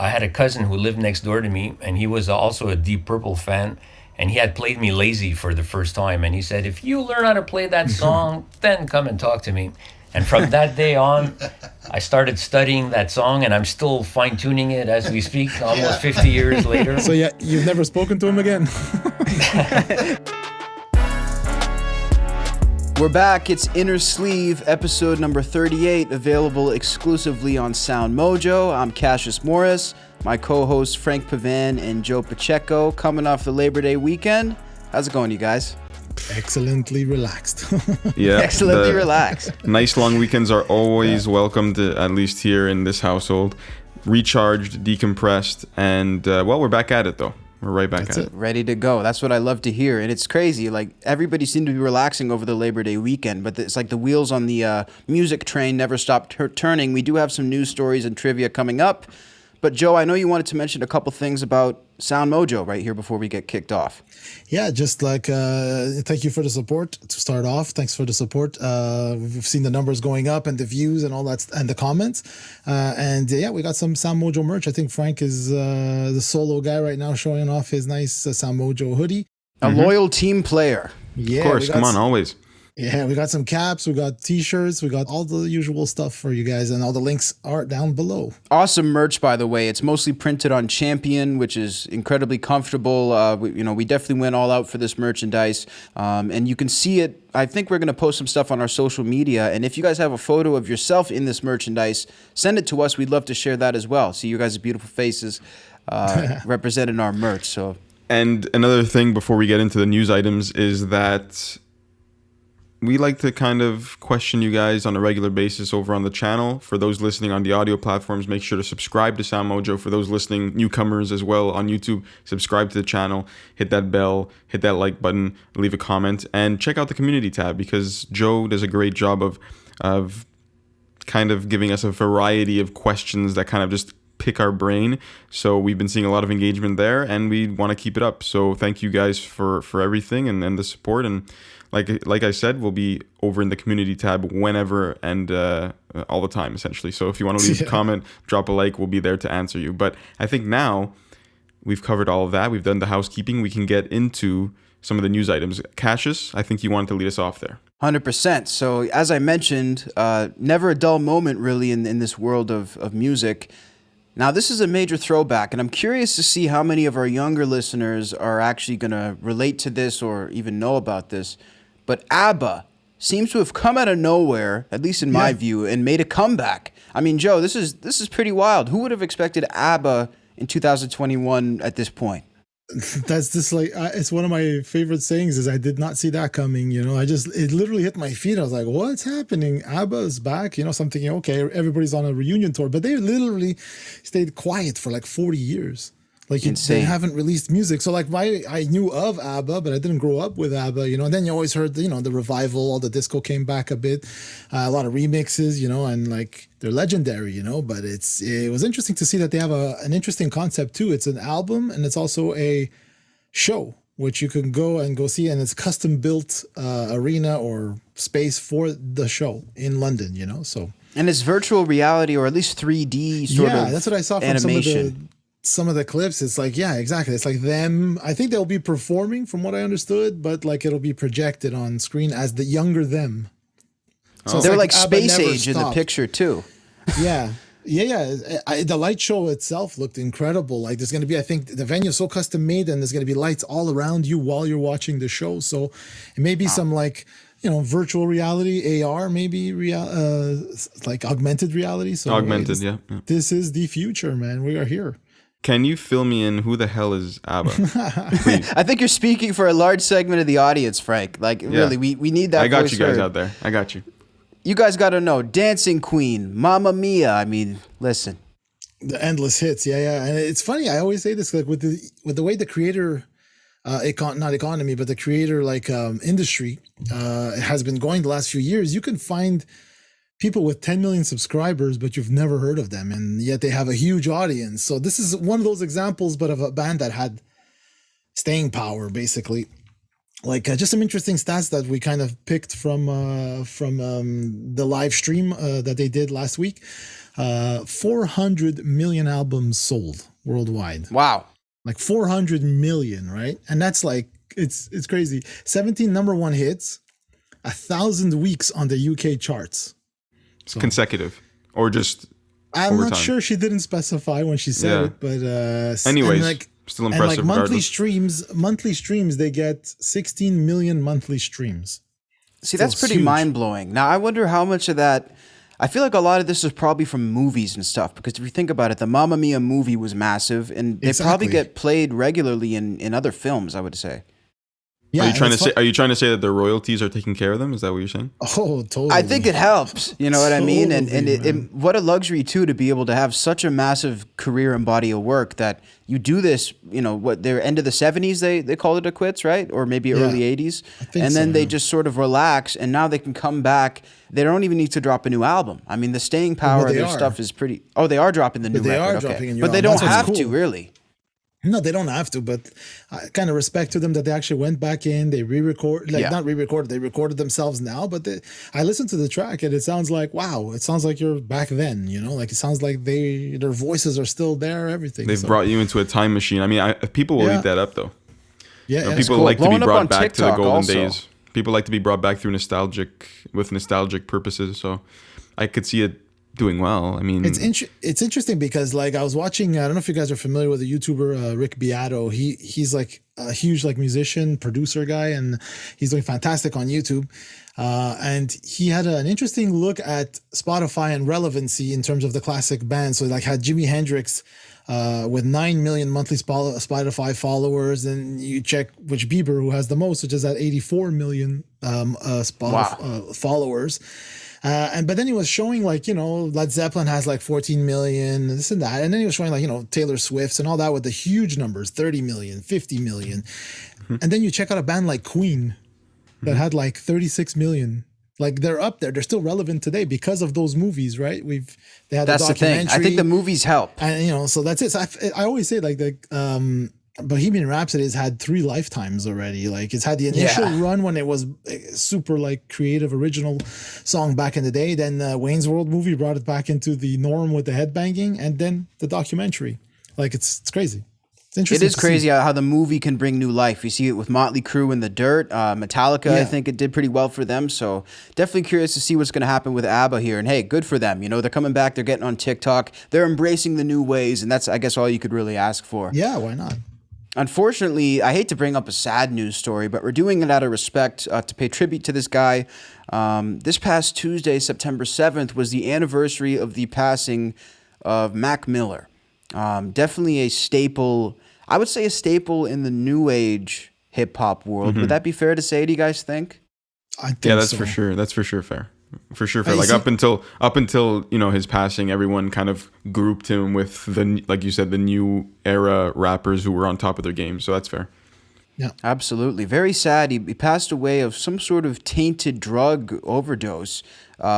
I had a cousin who lived next door to me, and he was also a Deep Purple fan. And he had played me Lazy for the first time. And he said, if you learn how to play that song, then come and talk to me. And from that day on, I started studying that song, and I'm still fine-tuning it as we speak, almost 50 years later. So yeah, you've never spoken to him again? We're back. It's Inner Sleeve, episode number 38, available exclusively on SoundMojo. I'm Cassius Morris. My co-hosts Frank Pavan and Joe Pacheco, coming off the Labor Day weekend. How's it going, you guys? Excellently relaxed. Yeah, excellently relaxed. Nice long weekends are always welcomed, at least here in this household. Recharged, decompressed, and well, we're back at it though. We're right back at it. Ready to go. That's what I love to hear. And it's crazy. Like, everybody seemed to be relaxing over the Labor Day weekend, but it's like the wheels on the music train never stopped turning. We do have some news stories and trivia coming up. But Joe, I know you wanted to mention a couple things about SoundMojo right here before we get kicked off. Yeah, just like thank you for the support to start off. Thanks for the support. We've seen the numbers going up and the views and all that and the comments. And yeah, we got some SoundMojo merch. I think Frank is the solo guy right now showing off his nice SoundMojo hoodie. A loyal team player. Yeah, of course, come on, always. Yeah, we got some caps, we got t-shirts, we got all the usual stuff for you guys, and all the links are down below. Awesome merch, by the way. It's mostly printed on Champion, which is incredibly comfortable. We definitely went all out for this merchandise, and you can see it. I think we're going to post some stuff on our social media, and if you guys have a photo of yourself in this merchandise, send it to us. We'd love to share that as well. See you guys' beautiful faces represented in our merch. So. And another thing before we get into the news items is that we like to kind of question you guys on a regular basis over on the channel. For those listening on the audio platforms, make sure to subscribe to SoundMojo. For those listening, newcomers as well on YouTube, subscribe to the channel, hit that bell, hit that like button, leave a comment, and check out the community tab because Joe does a great job of kind of giving us a variety of questions that kind of just pick our brain. So we've been seeing a lot of engagement there, and we want to keep it up. So thank you guys for everything and the support. And like I said, we'll be over in the community tab whenever and all the time, essentially. So if you want to leave a comment, drop a like, we'll be there to answer you. But I think now we've covered all of that. We've done the housekeeping. We can get into some of the news items. Cassius, I think you wanted to lead us off there. 100%. So as I mentioned, never a dull moment really in this world of music. Now, this is a major throwback, and I'm curious to see how many of our younger listeners are actually going to relate to this or even know about this. But ABBA seems to have come out of nowhere, at least in my view, and made a comeback. I mean, Joe, this is pretty wild. Who would have expected ABBA in 2021 at this point? That's just like, it's one of my favorite sayings is I did not see that coming, it literally hit my feet. I was like, what's happening? ABBA is back, so I'm thinking, okay, everybody's on a reunion tour, but they literally stayed quiet for like 40 years. Like they haven't released music. So like I knew of ABBA, but I didn't grow up with ABBA, and then you always heard, the revival, all the disco came back a bit, a lot of remixes, and like they're legendary, but it was interesting to see that they have an interesting concept too. It's an album and it's also a show, which you can go see, and it's custom built arena or space for the show in London, so. And it's virtual reality or at least 3D sort of that's what I saw from animation. Some of the clips. It's like, yeah, exactly. It's like them. I think they'll be performing from what I understood, but like it'll be projected on screen as the younger them. So they're like space age in the picture too. Yeah. The light show itself looked incredible. Like there's going to be, I think the venue is so custom made and there's going to be lights all around you while you're watching the show. So it may be some like, virtual reality, AR, maybe like augmented reality. So augmented, yeah. This is the future, man. We are here. Can you fill me in? Who the hell is ABBA? Please. I think you're speaking for a large segment of the audience, Frank. Like, really, we need that. I got voice you guys heard. out there. I got you. You guys got to know. Dancing Queen, Mamma Mia. I mean, listen. The endless hits. Yeah. And it's funny. I always say this, like with the way the creator, not economy, but the creator industry has been going the last few years, you can find people with 10 million subscribers, but you've never heard of them, and yet they have a huge audience. So this is one of those examples, but of a band that had staying power, basically. Like just some interesting stats that we kind of picked from the live stream that they did last week. 400 million albums sold worldwide. Wow. Like 400 million, right? And that's like, it's crazy. 17 number one hits, 1,000 weeks on the UK charts. So, consecutive or just I'm over not time? sure, she didn't specify when she said it, but anyways, still impressive. And like regardless. monthly streams, they get 16 million monthly streams. See, So that's it's pretty huge. mind-blowing. Now, I wonder how much of that... I feel like a lot of this is probably from movies and stuff, because if you think about it, the Mamma Mia movie was massive, and they probably Exactly. get played regularly in other films, I would say. Yeah, Are you and trying to it's say? Are you trying to say that their royalties are taking care of them? Is that what you're saying? Oh, totally. I think it helps, you know what I mean? And Totally, man. what a luxury, too, to be able to have such a massive career and body of work that you do this, you know, what, they're end of the 70s, they called it a quits, right? Or maybe early 80s. think And then so, they yeah. just sort of relax, and now they can come back. They don't even need to drop a new album. I mean, the staying power of they their are. stuff is pretty... Oh, they are dropping the new they record. are Okay. dropping a new But they album. don't That's have what's to, cool. really. No, they don't have to, but I kind of respect to them that they actually went back in, they re-record, like Yeah. not re-recorded, they recorded themselves now, but I listened to the track and it sounds like, wow, it sounds like you're back then, you know, like it sounds like their voices are still there, everything. They've So, brought you into a time machine. I mean, people will Yeah. eat that up though. yeah, You know, yeah. people cool. like to be Blowing up on brought back to the TikTok golden also. days. People like to be brought back through nostalgic purposes. So I could see it doing well. I mean, It's interesting because like I was watching, I don't know if you guys are familiar with the YouTuber Rick Beato. He's like a huge like musician, producer guy, and he's doing fantastic on YouTube. And he had an interesting look at Spotify and relevancy in terms of the classic bands. So like had Jimi Hendrix with 9 million monthly Spotify followers, and you check which Bieber, who has the most, which is at 84 million followers. But then he was showing like, you know, Led Zeppelin has like 14 million, this and that. And then he was showing like, you know, Taylor Swift's and all that with the huge numbers, 30 million, 50 million. And then you check out a band like Queen that had like 36 million. Like they're up there. They're still relevant today because of those movies, right? They had That's a the thing. documentary. I think the movies help. And, you know, so that's it. So I always say like Bohemian Rhapsody has had 3 lifetimes already. Like it's had the initial run when it was super like creative, original song back in the day. Then Wayne's World movie brought it back into the norm with the headbanging, and then the documentary. Like it's crazy. It's It interesting. is crazy how the movie can bring new life. You see it with Motley Crue in The Dirt. Metallica, I Yeah. think it did pretty well for them. So definitely curious to see what's going to happen with ABBA here. And hey, good for them. You know, they're coming back. They're getting on TikTok. They're embracing the new ways. And that's, I guess, all you could really ask for. Yeah, why not? Unfortunately, I hate to bring up a sad news story, but we're doing it out of respect to pay tribute to this guy. This past Tuesday, September 7th, was the anniversary of the passing of Mac Miller. Definitely a staple, I would say a staple in the new age hip hop world. Would that be fair to say? Do you guys think? I think yeah, that's so. for sure. That's for sure fair. For sure fair. Hey, Like see- up until you know his passing, everyone kind of grouped him with the, like you said, the new era rappers who were on top of their game. So that's fair. Absolutely. Very sad. He passed away of some sort of tainted drug overdose,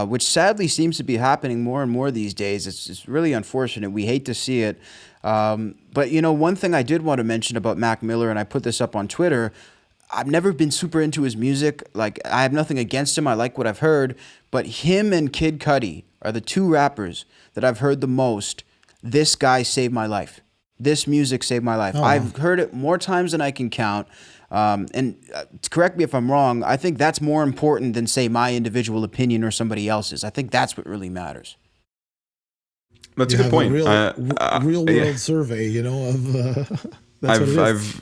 which sadly seems to be happening more and more these days. It's really unfortunate. We hate to see it. But, you know, one thing I did want to mention about Mac Miller, and I put this up on Twitter, I've never been super into his music. Like, I have nothing against him. I like what I've heard. But him and Kid Cudi are the 2 rappers that I've heard the most. This guy saved my life. This music saved my life. I've heard it more times than I can count. And correct me if I'm wrong, I think that's more important than, say, my individual opinion or somebody else's. I think that's what really matters. That's You a good have point. real world Yeah. survey, you know, of that's what it is.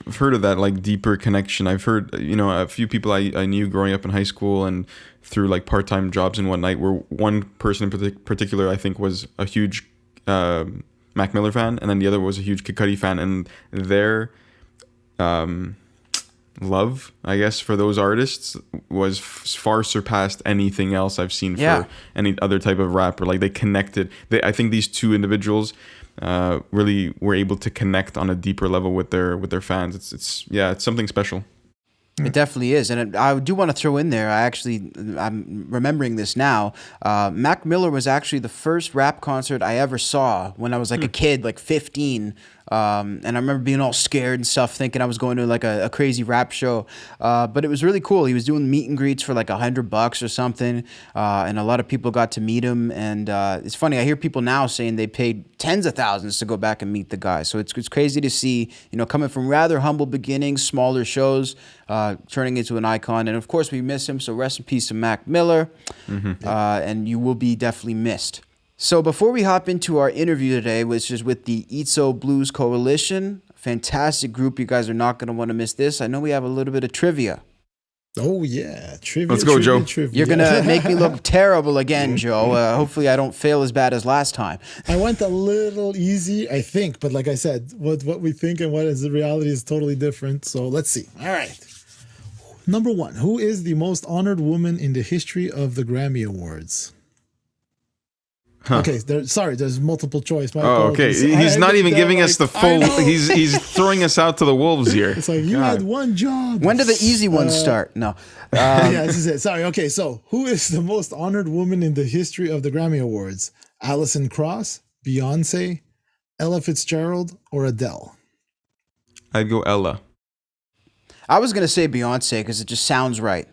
I've heard of that like deeper connection. I've heard, you know, a few people I knew growing up in high school and through like part-time jobs and whatnot, where one person in particular I think was a huge Mac Miller fan, and then the other was a huge Kid Cudi fan, and their love, I guess, for those artists was far surpassed anything else I've seen for any other type of rapper. Like they connected. I think these 2 individuals really were able to connect on a deeper level with their fans. It's something special. It definitely is. And I do want to throw in there, I'm remembering this now. Mac Miller was actually the first rap concert I ever saw when I was like a kid, like 15. And I remember being all scared and stuff, thinking I was going to like a crazy rap show. But it was really cool. He was doing meet and greets for like $100 or something. And a lot of people got to meet him. And it's funny, I hear people now saying they paid tens of thousands to go back and meet the guy. So it's crazy to see, coming from rather humble beginnings, smaller shows, turning into an icon. And of course, we miss him. So rest in peace to Mac Miller. And you will be definitely missed. So before we hop into our interview today, which is with the Izzo Blues Coalition, fantastic group. You guys are not going to want to miss this. I know we have a little bit of trivia. Oh, yeah. Trivia. Let's go, Joe. Trivia. You're going to make me look terrible again, Joe. Hopefully I don't fail as bad as last time. I went a little easy, I think. But like I said, what we think and what is the reality is totally different. So let's see. All right. Number 1. Who is the most honored woman in the history of the Grammy Awards? Huh. Okay, there's multiple choice. Okay. He's not even giving us the full. He's throwing us out to the wolves here. It's like, you had one job. When do the easy ones start? No. Yeah, this is it. Sorry. Okay, so who is the most honored woman in the history of the Grammy Awards? Alison Krauss, Beyonce, Ella Fitzgerald, or Adele? I'd go Ella. I was going to say Beyonce because it just sounds right.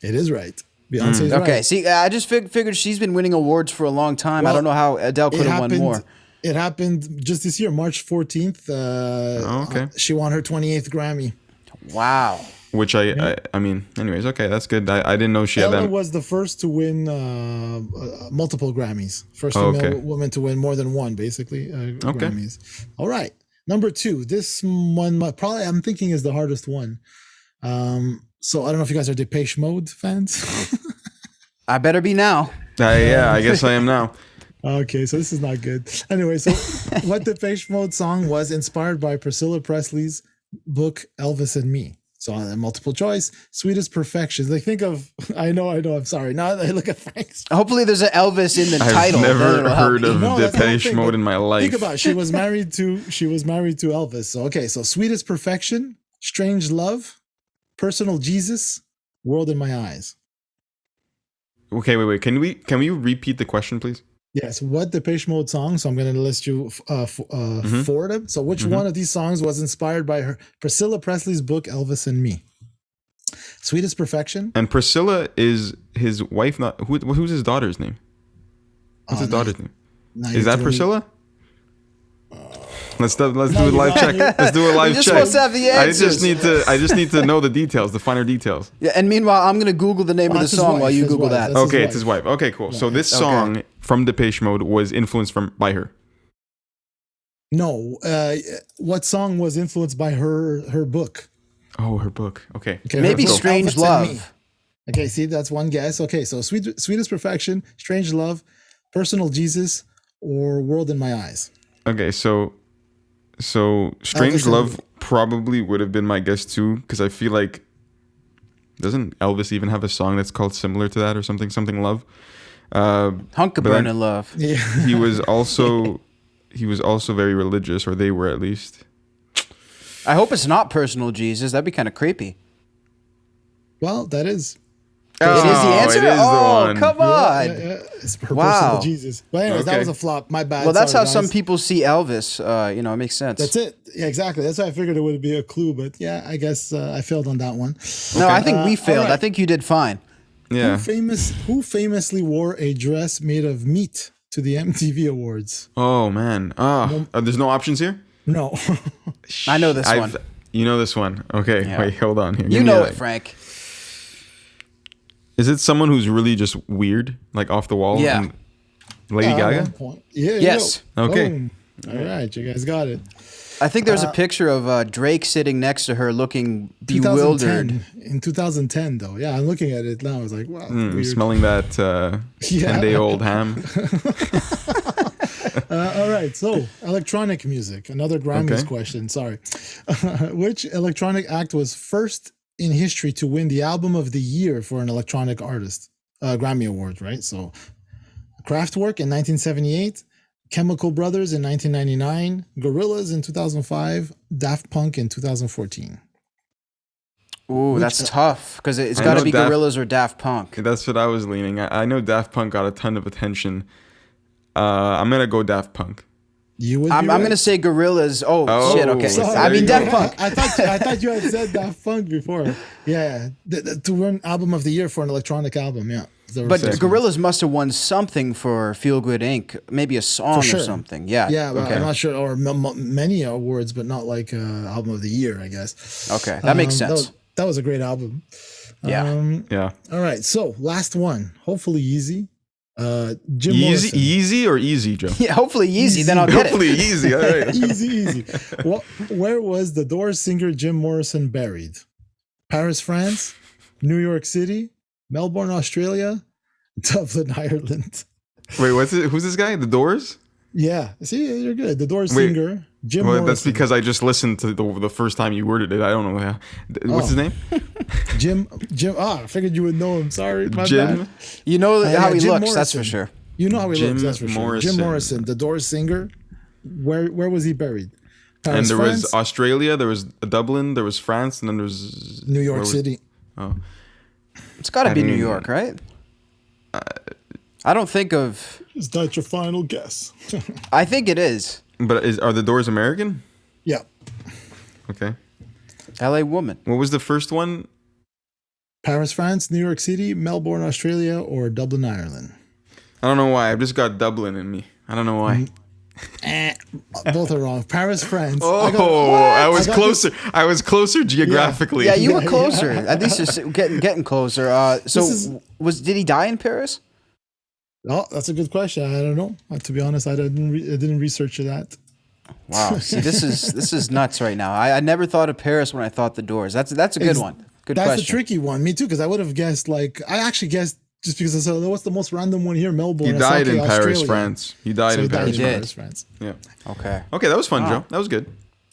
It is right. Beyonce's right. Okay, see, I just figured she's been winning awards for a long time. I don't know how Adele could have won more. It happened just this year, March 14th. Okay. She won her 28th Grammy. Wow. Which I mean, anyways, okay, that's good. I didn't know she had Ella that. was the first to win multiple Grammys. First female woman to win more than one, basically, Grammys. All right. Number 2. This one probably I'm thinking is the hardest one. So I don't know if you guys are Depeche Mode fans. I better be now. Yeah, I guess I am now. Okay, so this is not good. Anyway, so what Depeche Mode song was inspired by Priscilla Presley's book Elvis and Me? So multiple choice, Sweetest Perfection. Like think of, I know, I'm sorry. Now I look at Frank's. Hopefully there's an Elvis in the title. I've never heard of Depeche Mode in my life. Think about it. She was married to Elvis. So okay, so Sweetest Perfection, Strange Love, Personal Jesus, World in My Eyes. Okay, wait. Can we repeat the question, please? Yes. What Depeche Mode song? So I'm going to list you 4 of them. So which one of these songs was inspired by Priscilla Presley's book Elvis and Me? Sweetest Perfection. And Priscilla is his wife. Not who's his daughter's name? What's his daughter's name? Is that Priscilla? Let's do a live check. Let's do a live check. Supposed to have the answers. I just need to know the finer details. Yeah, and meanwhile, I'm gonna Google the name of the song while you Google that. Okay, it's his wife. Okay, cool. So this song from Depeche Mode was influenced by her. No. What song was influenced by her book? Oh, her book. Okay. Maybe Strange Love. Okay, see, that's one guess. Okay, so Sweetest Perfection, Strange Love, Personal Jesus, or World in My Eyes. Okay, so Strange Love probably would have been my guess too, because I feel like doesn't Elvis even have a song that's called similar to that or something Love? Hunk of Burning Love. Yeah. He was also very religious, or they were at least. I hope it's not Personal Jesus. That'd be kind of creepy. Well, that is. It is the answer? It is the one. Come on. Yeah. It's Personal Jesus. But anyways, that was a flop. My bad. Well, that's Sorry, how guys. some people see Elvis. It makes sense. That's it. Yeah, exactly. That's why I figured it would be a clue. But yeah, I guess I failed on that one. No, I think we failed. right. I think you did fine. Yeah. Who famously wore a dress made of meat to the MTV Awards? Oh man. There's no options here? No. I know this one. You know this one. Okay. Yeah. Wait, hold on here. You know it, Frank. Is it someone who's really just weird, like off the wall? Yeah. And Lady Gaga? Yeah. Yes. Okay. Boom. All right, you guys got it. I think there's a picture of Drake sitting next to her looking bewildered. 2010. In 2010, though. Yeah, I'm looking at it now. I was like, wow. Weird. Smelling that 10-day-old ham. All right, so electronic music. Another Grammys question. Sorry. Which electronic act was first in history to win the Album of the Year for an electronic artist? Grammy Award, right? So Kraftwerk in 1978, Chemical Brothers in 1999, Gorillaz in 2005, Daft Punk in 2014. Ooh, that's tough because it's got to be Gorillaz or Daft Punk. That's what I was leaning. I know Daft Punk got a ton of attention. I'm gonna go Daft Punk. You would. I'm be right. gonna say Gorillaz. Oh, Oh, shit. Okay, sorry. I mean There you Daft go. Punk. I thought you had said Daft Punk before. Yeah, to win album of the year for an electronic album. Yeah, But Gorillaz must have won something for Feel Good Inc. Maybe a song sure. or something. Yeah. Yeah, but Okay. I'm not sure, or many awards, but not like album of the year, I guess. Okay, that makes sense. That was a great album. Yeah. Yeah. All right, so last one, hopefully easy. Jim Morrison. Easy or easy, Joe? Yeah. Hopefully easy. Then I'll get it. Hopefully easy. All right. Easy. Well, where was the Doors singer Jim Morrison buried? Paris, France, New York City, Melbourne, Australia, Dublin, Ireland. Wait, who's this guy? The Doors? Yeah, see, you're good. The Doors Wait, singer Jim Well, Morrison. that's because I just listened to the first time you worded it. I don't know how. What's his name? Jim. I figured you would know him. Sorry, my Jim. bad. You know how yeah, he Jim looks. That's for Morrison. sure. You know how he Jim looks. That's for sure. Morrison. Jim Morrison, the Doors singer. Where was he buried? And Paris, there France, was Australia, there was Dublin, there was France, and then there was New York where was- City. Oh, It's got to I be New mean, York, right? I don't think of. Is that your final guess? I think it is. but are the Doors American? Yeah. Okay. L.A. Woman. What was the first one? Paris, France, New York City, Melbourne, Australia, or Dublin, Ireland. I don't know why. I've just got Dublin in me. I don't know why. Both are wrong. Paris, France. Oh, I was I got closer. I was closer geographically. Yeah, you were Yeah, closer. At least you're getting closer. So This is- did he die in Paris? Oh, that's a good question. I don't know. To be honest, I didn't research that. Wow. See, this is nuts right now. I never thought of Paris when I thought the Doors. That's a good one. Good That's question. a tricky one. Me too, because I would have guessed I actually guessed just because I said, what's the most random one here? Melbourne. He I said, died in okay, Paris, Australia. France. He died So in Paris. He did. Paris, France. Yeah. Okay. Okay, that was fun, Wow. Joe. That was good.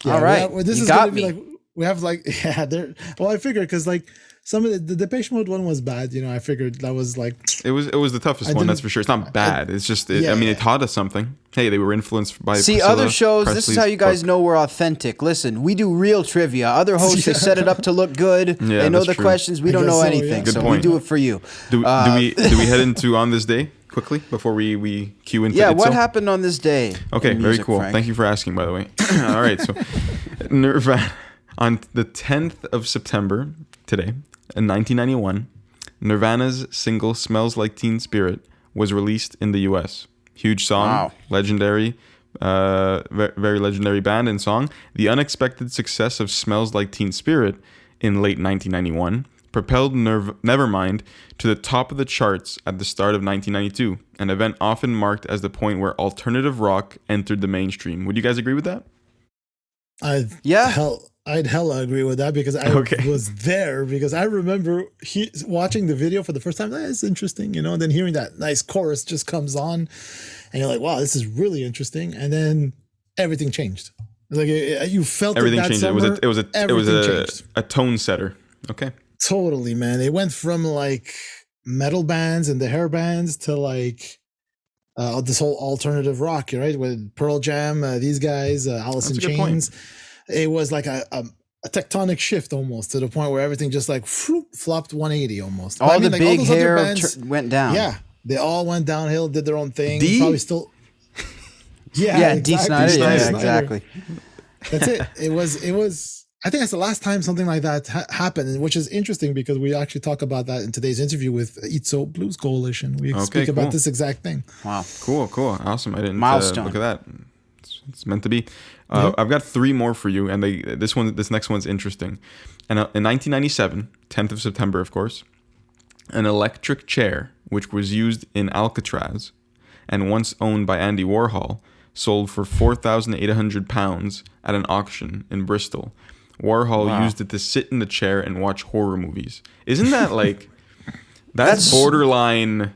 All right. This You is got gonna be me. like we have like there. Well, I figured because like some of the Depeche Mode one was bad. You know, I figured that was like It was the toughest I one, that's didn't- for sure. It's not bad. It's just Yeah, I mean, yeah. it taught us something. Hey, they were influenced by See, Priscilla other shows, this is Presley's how you guys book. know we're authentic. Listen, we do real trivia. Other hosts, they set it up to look good. Yeah, they know that's the true. questions. We I don't guess know so, anything. yeah. Good So point. we do it for you. Do we head into On This Day quickly before we cue into Yeah, Izzo? what happened on this day? Okay, in very music, cool. Frank? Thank you for asking, by the way. All right, so Nirvana on the 10th of September today in 1991, Nirvana's single "Smells Like Teen Spirit" was released in the U.S. Huge song, Wow. legendary, very legendary band and song. The unexpected success of "Smells Like Teen Spirit" in late 1991 propelled Nevermind to the top of the charts at the start of 1992, an event often marked as the point where alternative rock entered the mainstream. Would you guys agree with that? I'd hella agree with that because I Okay. was there because I remember watching the video for the first time. It's interesting, you know, and then hearing that nice chorus just comes on and you're like, wow, this is really interesting. And then everything changed. Like you felt Everything that changed. summer, It was everything changed. a tone setter. Okay. Totally, man. It went from like metal bands and the hair bands to like this whole alternative rock, right? With Pearl Jam, these guys, Alice in That's a good point. Chains. It was like a tectonic shift almost to the point where everything just like flopped 180 almost. But All I mean, the like, big those other hair bands, went down. yeah, they all went downhill, did their own thing. D? Probably still. Yeah, D. Snyder. D. Yeah, Snyder. exactly. That's it. It was. I think that's the last time something like that happened, which is interesting because we actually talk about that in today's interview with Izzo Blues Coalition. We speak about cool. this exact thing. Wow. Cool. Awesome. I didn't Milestone. look at that. It's meant to be. I've got three more for you, and this next one's interesting. And in 1997, 10th of September, of course, an electric chair, which was used in Alcatraz and once owned by Andy Warhol, sold for £4,800 at an auction in Bristol. Warhol used it to sit in the chair and watch horror movies. Isn't that like that's borderline?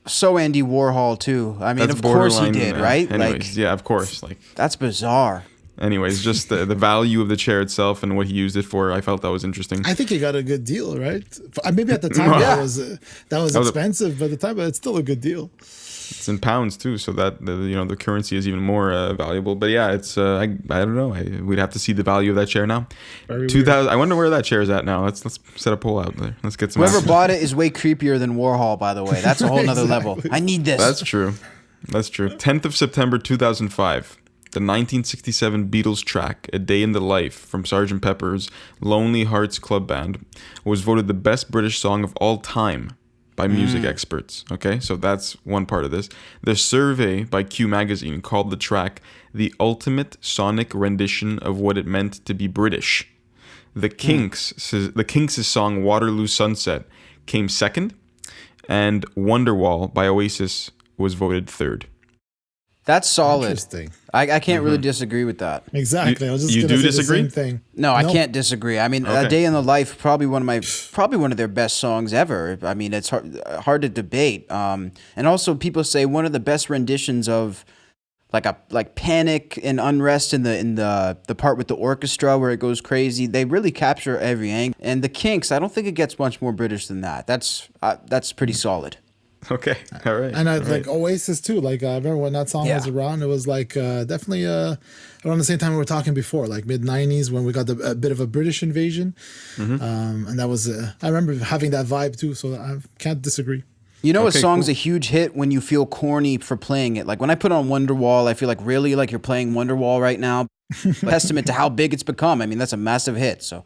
So Andy Warhol too. I mean, That's of course he borderline, did, right? Anyways, Like, yeah, of course. Like, that's bizarre. anyways, just the value of the chair itself and what he used it for. I felt that was interesting. I think he got a good deal, right? Maybe at the time that was expensive, but at the time, but it's still a good deal. It's in pounds too, so that the currency is even more valuable. But yeah, it's I don't know. We'd have to see the value of that chair now. Very 2000. I wonder where that chair is at now. Let's set a poll out there. Let's get some. Whoever action. bought it is way creepier than Warhol, by the way. That's a whole nother level. I need this. That's true. 10th of September 2005. the 1967 Beatles track "A Day in the Life" from Sgt. Pepper's Lonely Hearts Club Band was voted the best British song of all time by music experts. Okay, so that's one part of this. The survey by Q Magazine called the track the ultimate sonic rendition of what it meant to be British. The Kinks' song "Waterloo Sunset" came second, and "Wonderwall" by Oasis was voted third. That's solid. Interesting. I can't really disagree with that. Exactly. I was just You gonna do say disagree? the same thing. No, I can't disagree. I mean, Okay. "A Day in the Life" probably one of their best songs ever. I mean, it's hard to debate. And also, people say one of the best renditions of like panic and unrest in the part with the orchestra where it goes crazy. They really capture every angle. And the Kinks, I don't think it gets much more British than that. That's pretty solid. Okay, all right. And I all right. like Oasis too. Like I remember when that song was around, it was like definitely around the same time we were talking before, like mid '90s when we got a bit of a British invasion, and that was I remember having that vibe too. So I can't disagree. You know, a Okay, song's cool. a huge hit when you feel corny for playing it. Like when I put on Wonderwall, I feel like really like you're playing Wonderwall right now. Testament to how big it's become. I mean, that's a massive hit. So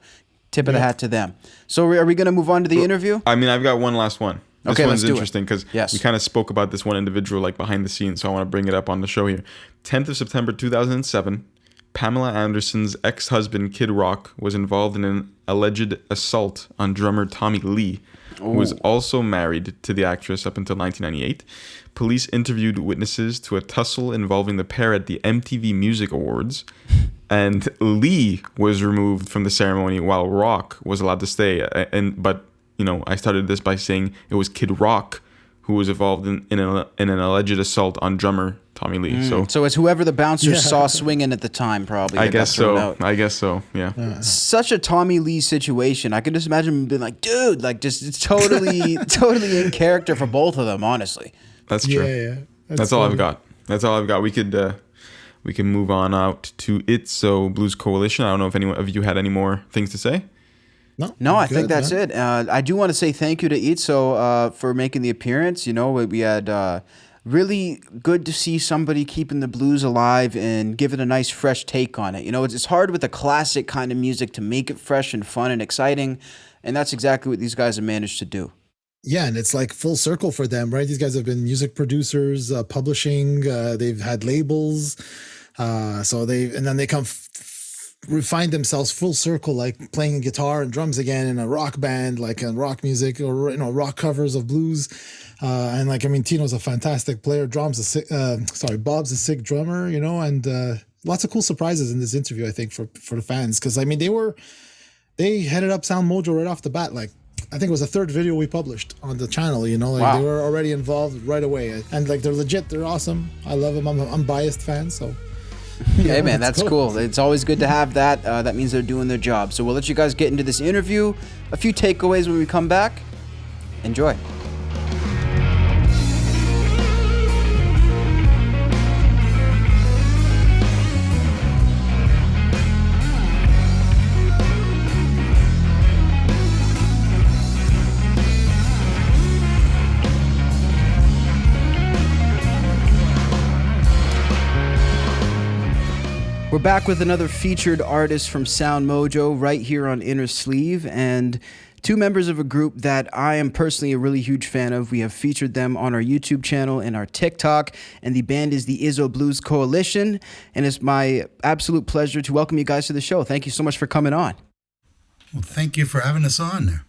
tip of the hat to them. So are we going to move on to the interview? I mean, I've got one last one. This Okay, one's let's do it. interesting because Yes. we kind of spoke about this one individual like behind the scenes, so I want to bring it up on the show here. 10th of September 2007, Pamela Anderson's ex-husband Kid Rock was involved in an alleged assault on drummer Tommy Lee, who was also married to the actress up until 1998. Police interviewed witnesses to a tussle involving the pair at the MTV Music Awards, and Lee was removed from the ceremony while Rock was allowed to stay. But I started this by saying it was Kid Rock who was involved in an alleged assault on drummer Tommy Lee. So it's whoever the bouncers saw swinging at the time, probably. I that got guess thrown so. out. I guess so. Yeah. Such a Tommy Lee situation. I could just imagine him being like, dude, like just it's totally in character for both of them, honestly. That's true. Yeah. That's all I've got. That's all I've got. We can move on out to Izzo Blues Coalition. I don't know if anyone of you had any more things to say. No, I good, think that's man. it. I do want to say thank you to Izzo for making the appearance. You know, we had really good to see somebody keeping the blues alive and give it a nice fresh take on it. You know, it's hard with the classic kind of music to make it fresh and fun and exciting, and that's exactly what these guys have managed to do. Yeah, and it's like full circle for them, right? These guys have been music producers, publishing. They've had labels, so then they come find themselves full circle, like playing guitar and drums again in a rock band, like in rock music or rock covers of blues. And like I mean, Tino's a fantastic player. Bob's a sick drummer, and lots of cool surprises in this interview. I think for the fans, because I mean they headed up SoundMojo right off the bat, like. I think it was the third video we published on the channel, Wow. They were already involved right away. And like, they're legit, they're awesome. I love them. I'm a biased fan, so. Hey, man, that's cool. It's always good to have that. That means they're doing their job. So we'll let you guys get into this interview. A few takeaways when we come back. Enjoy. We're back with another featured artist from SoundMojo right here on Innersleeve, and two members of a group that I am personally a really huge fan of. We have featured them on our YouTube channel and our TikTok, and the band is the Izzo Blues Coalition, and it's my absolute pleasure to welcome you guys to the show. Thank you so much for coming on. Well, thank you for having us on there.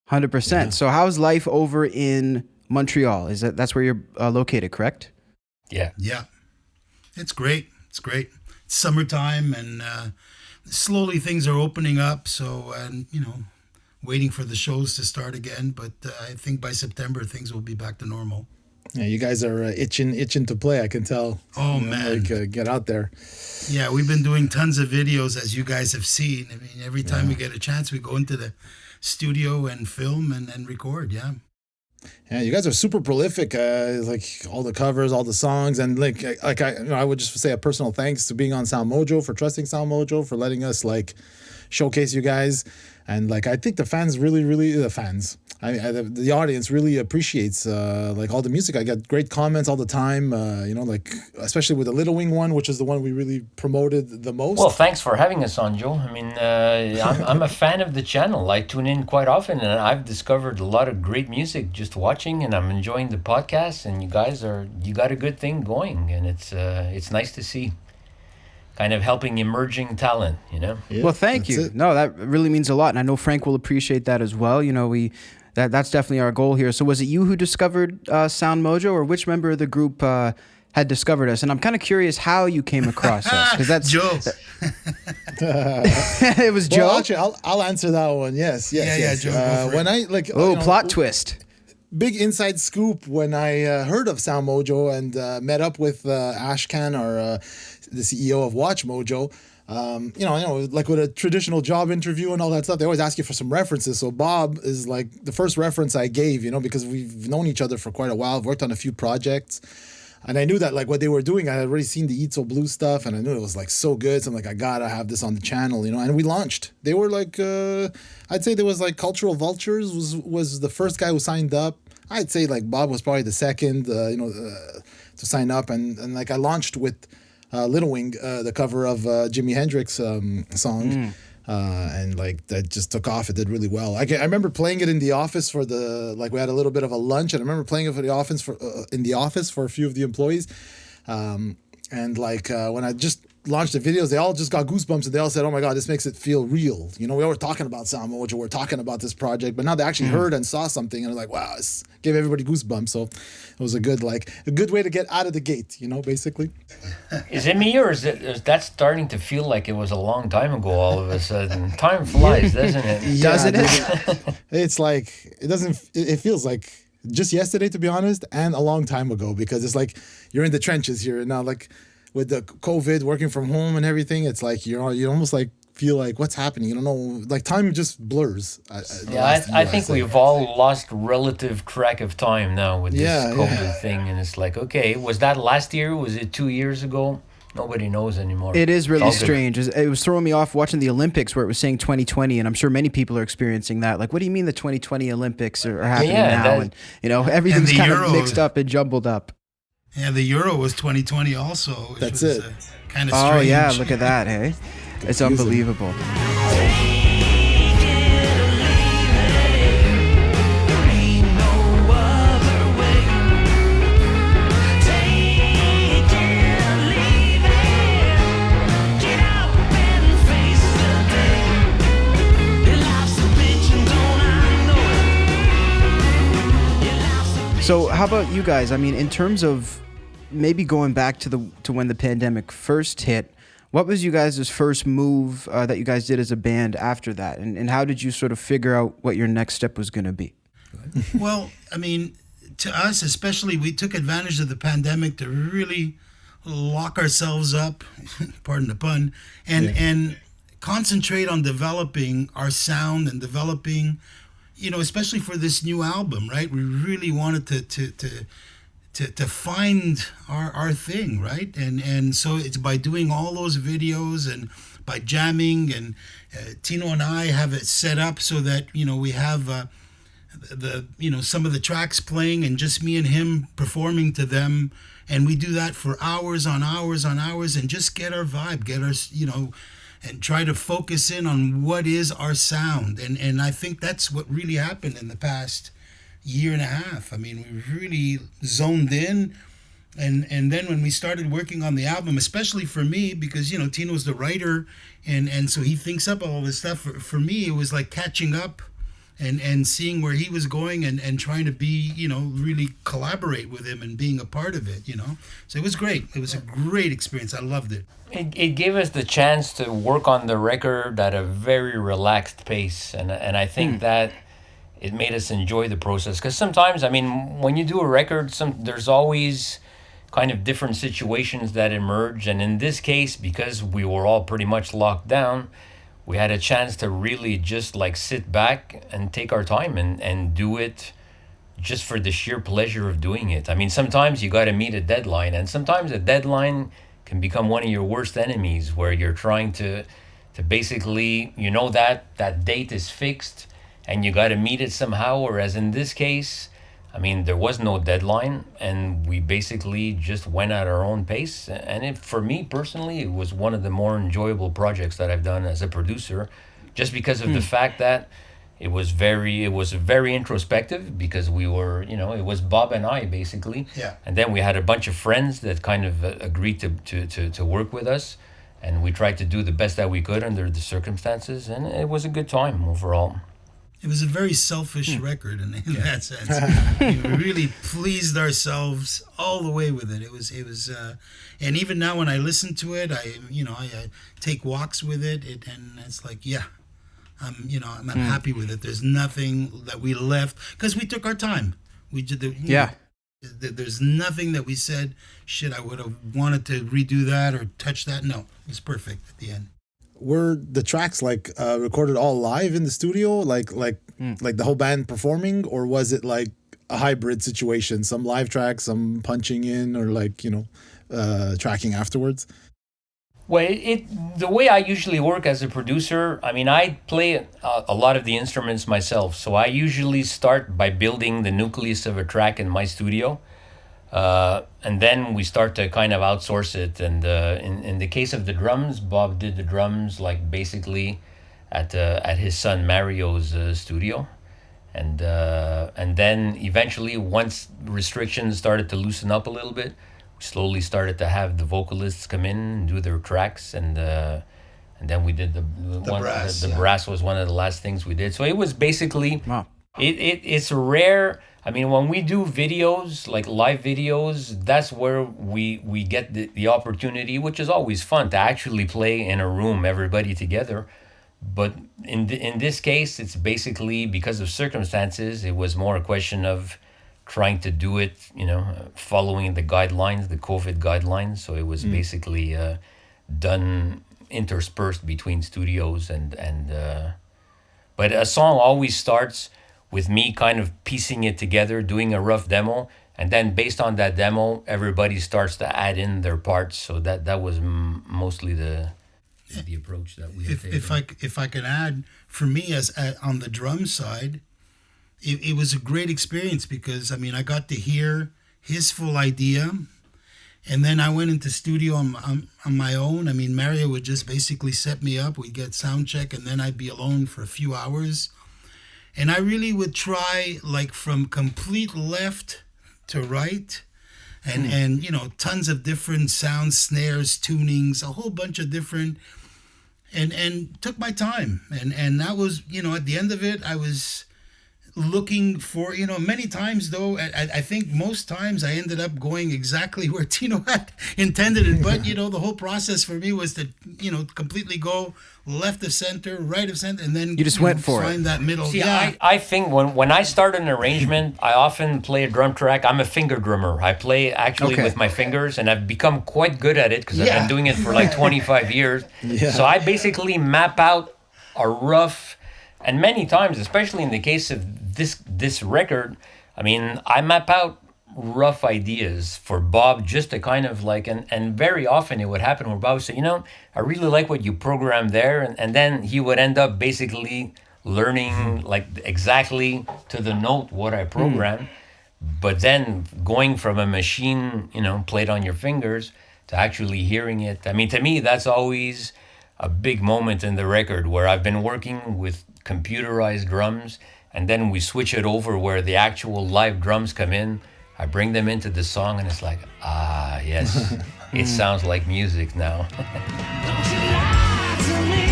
100%. Yeah. So how's life over in Montreal? That's where you're located, correct? Yeah. Yeah, it's great. It's great. It's summertime, and slowly things are opening up. So, waiting for the shows to start again. But I think by September things will be back to normal. Yeah, you guys are itching to play. I can tell. Oh, man. Get out there. Yeah, we've been doing tons of videos, as you guys have seen. I mean, every time we get a chance, we go into the studio and film and record. Yeah. Yeah, you guys are super prolific. Like all the covers, all the songs, and I would just say a personal thanks to being on SoundMojo, for trusting SoundMojo, for letting us like showcase you guys. And like I think the fans really, really the audience really appreciates like all the music. I get great comments all the time. Like especially with the Little Wing one, which is the one we really promoted the most. Well, thanks for having us on, Joe. I mean, I'm a fan of the channel. I tune in quite often, and I've discovered a lot of great music just watching, and I'm enjoying the podcast. And you got a good thing going, and it's nice to see. Kind of helping emerging talent, Yeah, well, thank you. No, that really means a lot, and I know Frank will appreciate that as well. That's definitely our goal here. So was it you who discovered SoundMojo, or which member of the group had discovered us? And I'm kind of curious how you came across us, because that's Joe. It was Joe. Well, actually, I'll answer that one. Yes. Joe, go for when it. I Plot twist. big inside scoop when I heard of SoundMojo and met up with Ashkan, the CEO of WatchMojo. Like with a traditional job interview and all that stuff, they always ask you for some references. So Bob is like the first reference I gave, because we've known each other for quite a while. I've worked on a few projects. And I knew that like what they were doing, I had already seen the Izzo Blues stuff, and I knew it was like so good. So I'm like, I gotta have this on the channel, and we launched. They were like, I'd say there was like Cultural Vultures was the first guy who signed up. I'd say like Bob was probably the second, to sign up, and like I launched with Little Wing, the cover of Jimi Hendrix song. And like that just took off. It did really well. I remember playing it in the office we had a little bit of a lunch, and I remember playing it for the office in the office for a few of the employees. And when I just launched the videos, they all just got goosebumps, and they all said, "Oh my God, this makes it feel real." We were talking about SoundMojo, we're talking about this project, but now they actually heard and saw something, and they're like, "Wow, this gave everybody goosebumps." So it was a good way to get out of the gate, basically. Is it me, or is that starting to feel like it was a long time ago? All of a sudden, time flies, doesn't it? Doesn't it? It's like it doesn't. It feels like just yesterday, to be honest, and a long time ago, because it's like you're in the trenches here now, like. With the COVID, working from home and everything, it's like you almost like feel like what's happening. You don't know, like time just blurs. I think we've all lost relative track of time now with this COVID thing, and it's like, okay, was that last year? Was it 2 years ago? Nobody knows anymore. It is really strange. It was throwing me off watching the Olympics where it was saying 2020, and I'm sure many people are experiencing that. Like, what do you mean the 2020 Olympics are happening now? And everything's kind of mixed up and jumbled up. Yeah, the Euro was 2020 also. That's it. Kind of strange. Oh, yeah, look at that, hey? It's unbelievable. So how about you guys? I mean, in terms of maybe going back to when the pandemic first hit, what was you guys' first move that you guys did as a band after that? And how did you sort of figure out what your next step was going to be? Well, I mean, to us especially, we took advantage of the pandemic to really lock ourselves up, pardon the pun, and concentrate on developing our sound and developing, especially for this new album, right? We really wanted to find our thing, right? And so it's by doing all those videos and by jamming, and Tino and I have it set up so that we have some of the tracks playing and just me and him performing to them, and we do that for hours on hours on hours and just get our vibe, get our and try to focus in on what is our sound, and I think that's what really happened in the past year and a half. I mean, we really zoned in, and then when we started working on the album, especially for me, because Tino's the writer, and so he thinks up all this stuff. For me, it was like catching up and seeing where he was going and trying to be, really collaborate with him and being a part of it, So it was great. It was a great experience. I loved it. It gave us the chance to work on the record at a very relaxed pace, and I think that it made us enjoy the process. Because sometimes, I mean, when you do a record, there's always kind of different situations that emerge, and in this case, because we were all pretty much locked down, we had a chance to really just like sit back and take our time and do it just for the sheer pleasure of doing it. I mean, sometimes you got to meet a deadline, and sometimes a deadline can become one of your worst enemies, where you're trying to basically, that date is fixed, and you got to meet it somehow. Whereas in this case, I mean, there was no deadline, and we basically just went at our own pace. And for me personally, it was one of the more enjoyable projects that I've done as a producer, just because of the fact that it was very introspective, because we were, it was Bob and I basically. Yeah. And then we had a bunch of friends that kind of agreed to work with us, and we tried to do the best that we could under the circumstances, and it was a good time overall. It was a very selfish record in that sense. We really pleased ourselves all the way with it. It was, and even now when I listen to it, I take walks with it, and it's like, I'm happy with it. There's nothing that we left, because we took our time. We did there's nothing that we said, shit, I would have wanted to redo that or touch that. No, it was perfect at the end. Were the tracks recorded all live in the studio, like the whole band performing, or was it like a hybrid situation, some live tracks, some punching in, or tracking afterwards? Well, the way I usually work as a producer, I mean, I play a lot of the instruments myself, so I usually start by building the nucleus of a track in my studio. And then we start to kind of outsource it. And in the case of the drums, Bob did the drums basically at his son Mario's studio. And then eventually, once restrictions started to loosen up a little bit, we slowly started to have the vocalists come in and do their tracks. And then we did the brass. The brass was one of the last things we did. So it was basically, wow. It's rare. I mean, when we do videos, like live videos, that's where we get the opportunity, which is always fun, to actually play in a room, everybody together. But in this case, it's basically because of circumstances. It was more a question of trying to do it, following the guidelines, the COVID guidelines. So it was basically done interspersed between studios but a song always starts with me kind of piecing it together, doing a rough demo, and then based on that demo, everybody starts to add in their parts. So that was mostly the approach that we had taken. If I can add, for me as on the drum side, it was a great experience, because I mean, I got to hear his full idea, and then I went into studio on my own. I mean, Mario would just basically set me up. We'd get sound check, and then I'd be alone for a few hours. And I really would try from complete left to right, and tons of different sounds, snares, tunings, a whole bunch of different, and took my time. And that was, at the end of it, I was looking for, many times though, I think most times I ended up going exactly where Tino had intended it. But, the whole process for me was to, completely go left of center, right of center, and then you just went for find that middle. See, I think when I start an arrangement, I often play a drum track. I'm a finger drummer. I play actually with my fingers, and I've become quite good at it because I've been doing it for 25 years. Yeah. So I basically map out a rough, and many times, especially in the case of this record, I mean, I map out rough ideas for Bob, just to kind of and very often it would happen where Bob would say, I really like what you programmed there, and then he would end up basically learning exactly to the note what I programmed. But then going from a machine, played on your fingers, to actually hearing it, I mean, to me, that's always a big moment in the record, where I've been working with computerized drums, and then we switch it over where the actual live drums come in. I bring them into the song, and it's like, yes, it sounds like music now. Don't you lie to me.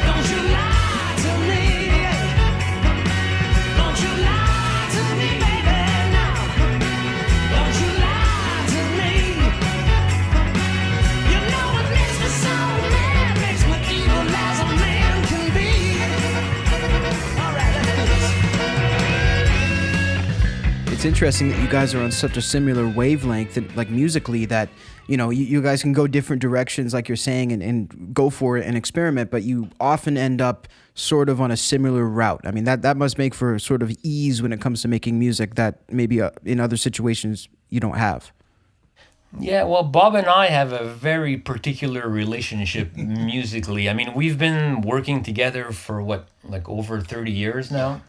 Don't you lie to me. Don't you lie to me, baby, now. Don't you lie to me. You know what makes me so mad, makes me evil as a man can be. All right, let's do this. It's interesting that you guys are on such a similar wavelength, musically, that you guys can go different directions, like you're saying, and go for it and experiment, but you often end up sort of on a similar route. I mean, that must make for sort of ease when it comes to making music that maybe in other situations you don't have. Yeah, well, Bob and I have a very particular relationship musically. I mean, we've been working together for what, like over 30 years now.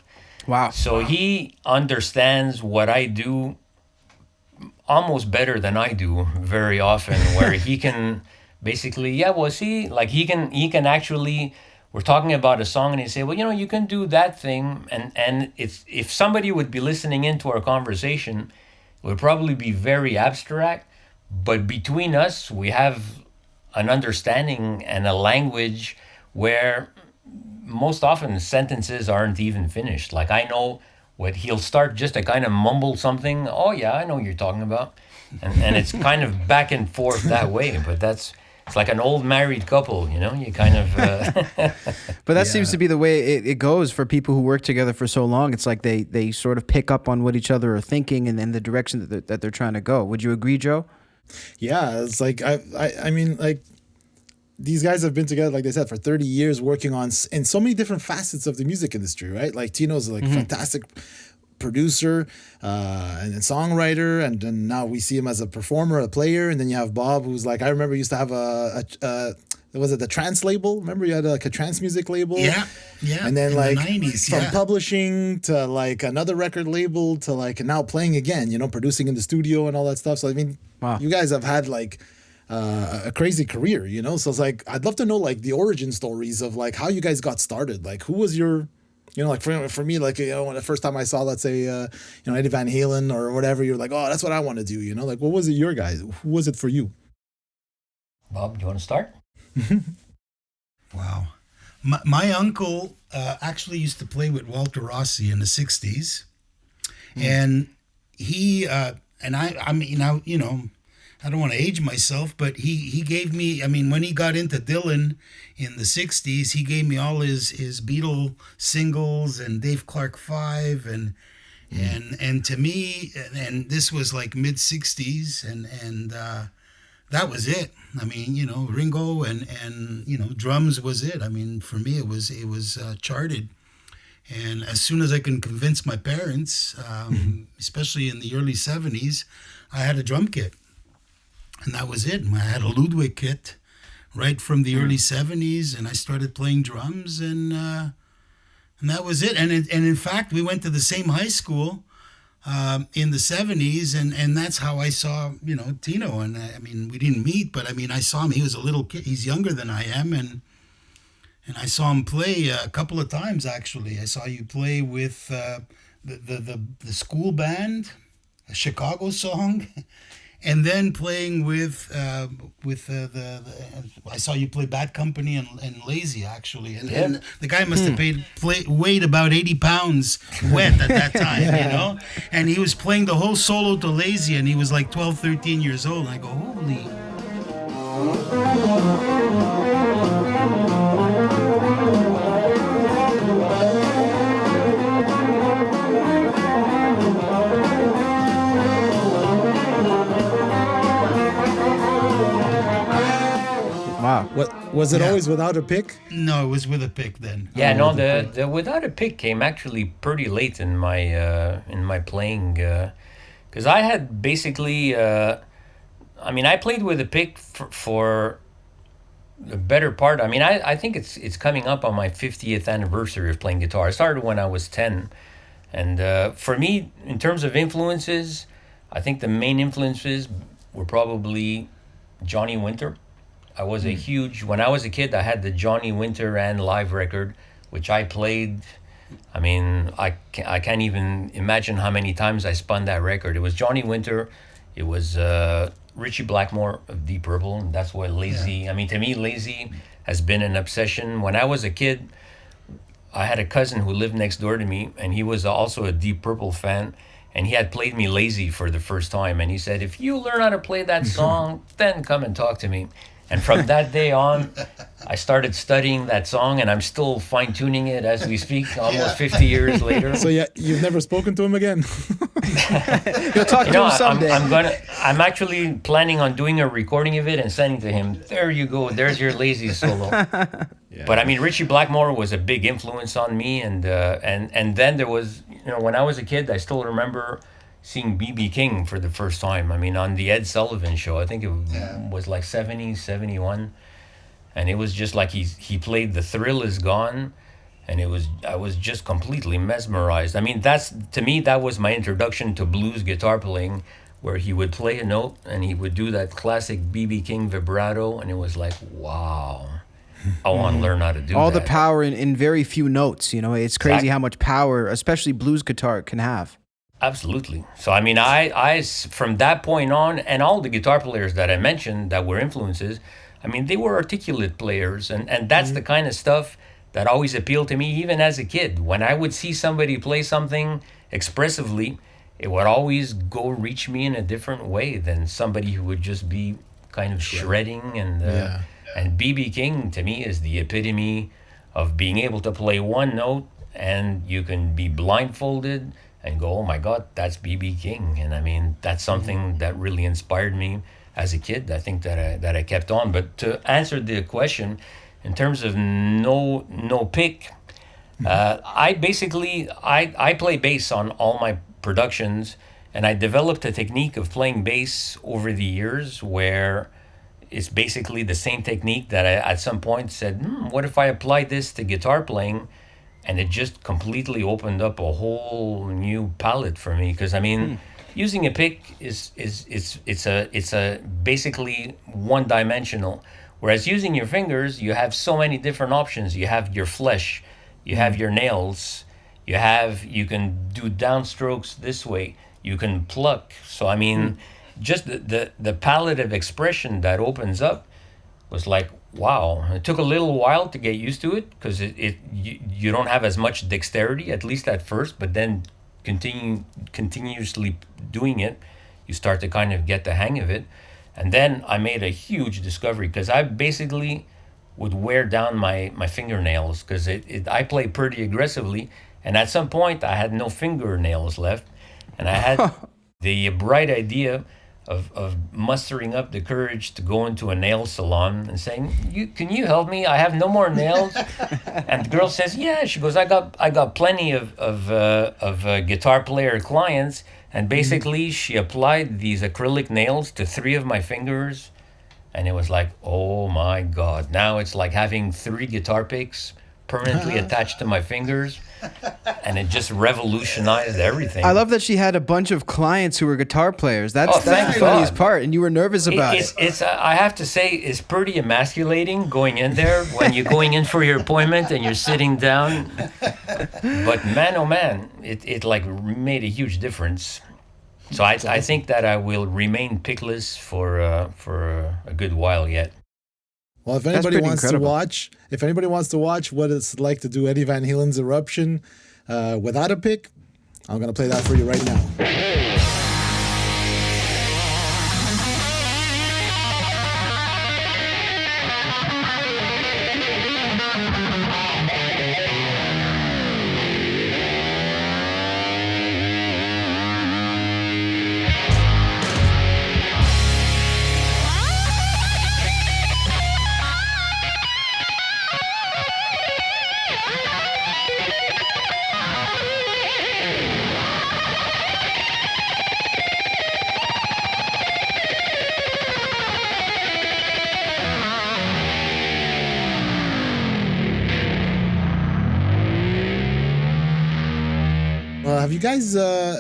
Wow. So he understands what I do almost better than I do very often, where he can basically, yeah, well, see, like he can actually, we're talking about a song and he say, well, you can do that thing, and it's, if somebody would be listening into our conversation, it would probably be very abstract, but between us, we have an understanding and a language where most often sentences aren't even finished. Like I know what he'll start just to kind of mumble something. Oh yeah, I know what you're talking about, and it's kind of back and forth that way. But it's like an old married couple, You kind of. But that seems to be the way it goes for people who work together for so long. It's like they sort of pick up on what each other are thinking and then the direction that they're trying to go. Would you agree, Joe? Yeah, it's like I mean, like, these guys have been together, like they said, for 30 years, working on in so many different facets of the music industry, right? Like Tino's like fantastic producer and songwriter, and then now we see him as a performer, a player, and then you have Bob, who's like, I remember used to have was it the trance label? Remember you had like a trance music label? Yeah. And then in like the 90s, from publishing to like another record label to like now playing again, producing in the studio and all that stuff. So I mean, Wow. you guys have had like a crazy career, So it's like I'd love to know like the origin stories of like how you guys got started. Like who was your, like for me, like when the first time I saw, let's say, Eddie Van Halen or whatever, you're like, oh, that's what I want to do. Like what was it your guys? Who was it for you? Bob, do you want to start? Wow. My uncle actually used to play with Walter Rossi in the 60s. And he, and I mean, I don't want to age myself, but he gave me, I mean, when he got into Dylan in the 60s, he gave me all his Beatle singles and Dave Clark 5 and to me, and this was like mid 60s and that was it. I mean, Ringo and drums was it. I mean, for me, it was charted. And as soon as I can convince my parents, especially in the early 70s, I had a drum kit. And that was it. I had a Ludwig kit right from the early 70s, and I started playing drums, and that was it. And in fact, we went to the same high school in the 70s, and that's how I saw, Tino. And I mean, we didn't meet, but I mean, I saw him. He was a little kid. He's younger than I am, and I saw him play a couple of times, actually. I saw you play with the school band, a Chicago song, and then playing with the I saw you play Bad Company and Lazy, actually. And the guy must have weighed about 80 pounds wet at that time, And he was playing the whole solo to Lazy, and he was like 12, 13 years old. And I go, holy... Wow. What was it always without a pick? No, it was with a pick then. Yeah, no, the without a pick came actually pretty late in my playing, because I had basically, I mean, I played with a pick for the better part. I mean, I think it's coming up on my 50th anniversary of playing guitar. I started when I was 10, and for me, in terms of influences, I think the main influences were probably Johnny Winter. I was a huge, when I was a kid, I had the Johnny Winter and live record, which I played. I mean, I can't even imagine how many times I spun that record. It was Johnny Winter. It was Richie Blackmore of Deep Purple. And that's why Lazy, I mean, to me, Lazy has been an obsession. When I was a kid, I had a cousin who lived next door to me, and he was also a Deep Purple fan. And he had played me Lazy for the first time. And he said, if you learn how to play that song, then come and talk to me. And from that day on, I started studying that song, and I'm still fine-tuning it as we speak, almost 50 years later. So yeah, you've never spoken to him again? You'll talk to him someday. I'm actually planning on doing a recording of it and sending to him. There you go. There's your Lazy solo. Yeah. But I mean, Richie Blackmore was a big influence on me, and then there was, when I was a kid, I still remember, seeing B.B. King for the first time. I mean, on the Ed Sullivan Show, I think it was like 70, 71. And it was just like he played The Thrill Is Gone. And I was just completely mesmerized. I mean, to me, that was my introduction to blues guitar playing, where he would play a note and he would do that classic B.B. King vibrato. And it was like, wow, I want to learn how to do All that. the power in very few notes. You know, it's crazy how much power, especially blues guitar, can have. Absolutely. So, I mean, I from that point on, and all the guitar players that I mentioned that were influences, I mean, they were articulate players. And that's the kind of stuff that always appealed to me, even as a kid. When I would see somebody play something expressively, it would always reach me in a different way than somebody who would just be kind of shredding. And B.B. King, to me, is the epitome of being able to play one note and you can be blindfolded and go, oh my God, that's B.B. King. And I mean, that's something that really inspired me as a kid. I think that I kept on. But to answer the question, in terms of no pick, I play bass on all my productions, and I developed a technique of playing bass over the years where it's basically the same technique that I at some point said, what if I apply this to guitar playing? And it just completely opened up a whole new palette for me. Because I mean, using a pick is a basically one-dimensional. Whereas using your fingers, you have so many different options. You have your flesh, you have your nails, you can do downstrokes this way, you can pluck. So I mean, just the palette of expression that opens up was like, wow. It took a little while to get used to it because you don't have as much dexterity, at least at first, but then continuously doing it, you start to kind of get the hang of it. And then I made a huge discovery because I basically would wear down my fingernails because I play pretty aggressively. And at some point, I had no fingernails left. And I had the bright idea of mustering up the courage to go into a nail salon and saying, can you help me? I have no more nails. And the girl says, yeah. She goes, I got plenty of guitar player clients. And basically, she applied these acrylic nails to 3 of my fingers. And it was like, oh my God. Now it's like having 3 guitar picks permanently attached to my fingers. And it just revolutionized everything. I love that she had a bunch of clients who were guitar players. That's the thank funniest God. part. And you were nervous about it. It's I have to say, it's pretty emasculating going in there when you're going in for your appointment and you're sitting down. But man, oh man, it like made a huge difference. So I think that I will remain pickless for a good while yet. Well, if anybody wants incredible. to watch what it's like to do Eddie Van Halen's Eruption without a pick, I'm gonna play that for you right now. Have you guys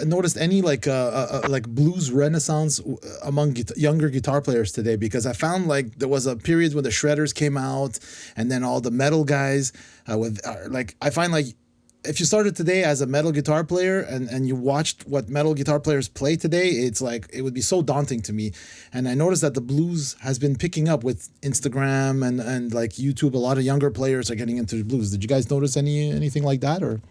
noticed any like blues renaissance among younger guitar players today? Because I found like there was a period when the shredders came out, and then all the metal guys I find like if you started today as a metal guitar player and you watched what metal guitar players play today, it's like it would be so daunting to me. And I noticed that the blues has been picking up with Instagram and like YouTube. A lot of younger players are getting into the blues. Did you guys notice anything like that or?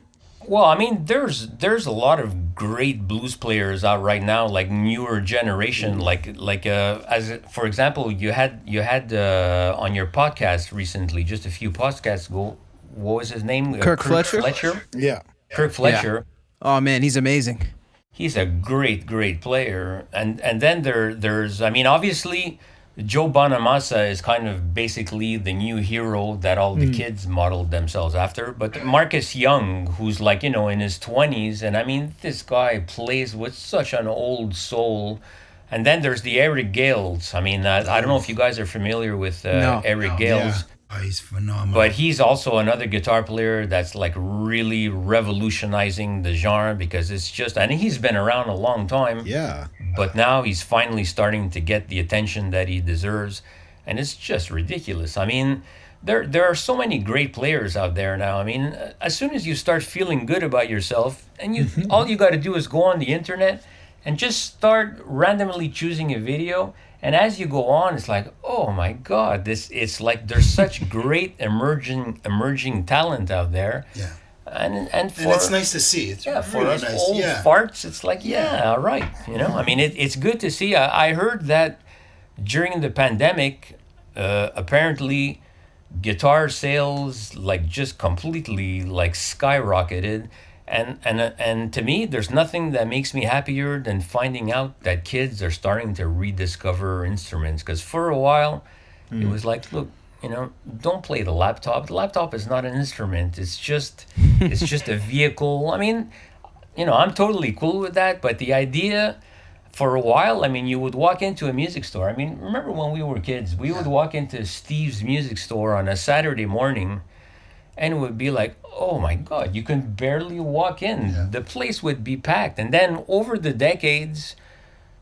Well, I mean, there's a lot of great blues players out right now, like newer generation, for example, you had on your podcast recently, just a few podcasts ago, what was his name? Kirk Fletcher? Yeah. Kirk Fletcher. Yeah. Oh man, he's amazing. He's a great player, and then there's I mean, obviously Joe Bonamassa is kind of basically the new hero that all the kids modeled themselves after. But Marcus Young, who's like, in his 20s, and I mean, this guy plays with such an old soul. And then there's the Eric Gales. I mean, I don't know if you guys are familiar with No. Eric Gales. Oh, he's phenomenal. But he's also another guitar player that's like really revolutionizing the genre because it's just, and he's been around a long time. Yeah. But now he's finally starting to get the attention that he deserves. And it's just ridiculous. I mean, there are so many great players out there now. I mean, as soon as you start feeling good about yourself, and all you got to do is go on the internet and just start randomly choosing a video. And as you go on, it's like, oh my God, it's like there's such great emerging talent out there. Yeah. And for And it's nice to see. It's for really us nice. old Yeah. farts, it's like, yeah, all right. I mean, it's good to see. I heard that during the pandemic, apparently guitar sales like just completely like skyrocketed. And to me, there's nothing that makes me happier than finding out that kids are starting to rediscover instruments. Because for a while, it was like, look, don't play the laptop. The laptop is not an instrument. It's just a vehicle. I mean, I'm totally cool with that. But the idea, for a while, I mean, you would walk into a music store. I mean, remember when we were kids? We would walk into Steve's music store on a Saturday morning, and it would be like, oh my God, you can barely walk in. Yeah. The place would be packed. And then over the decades,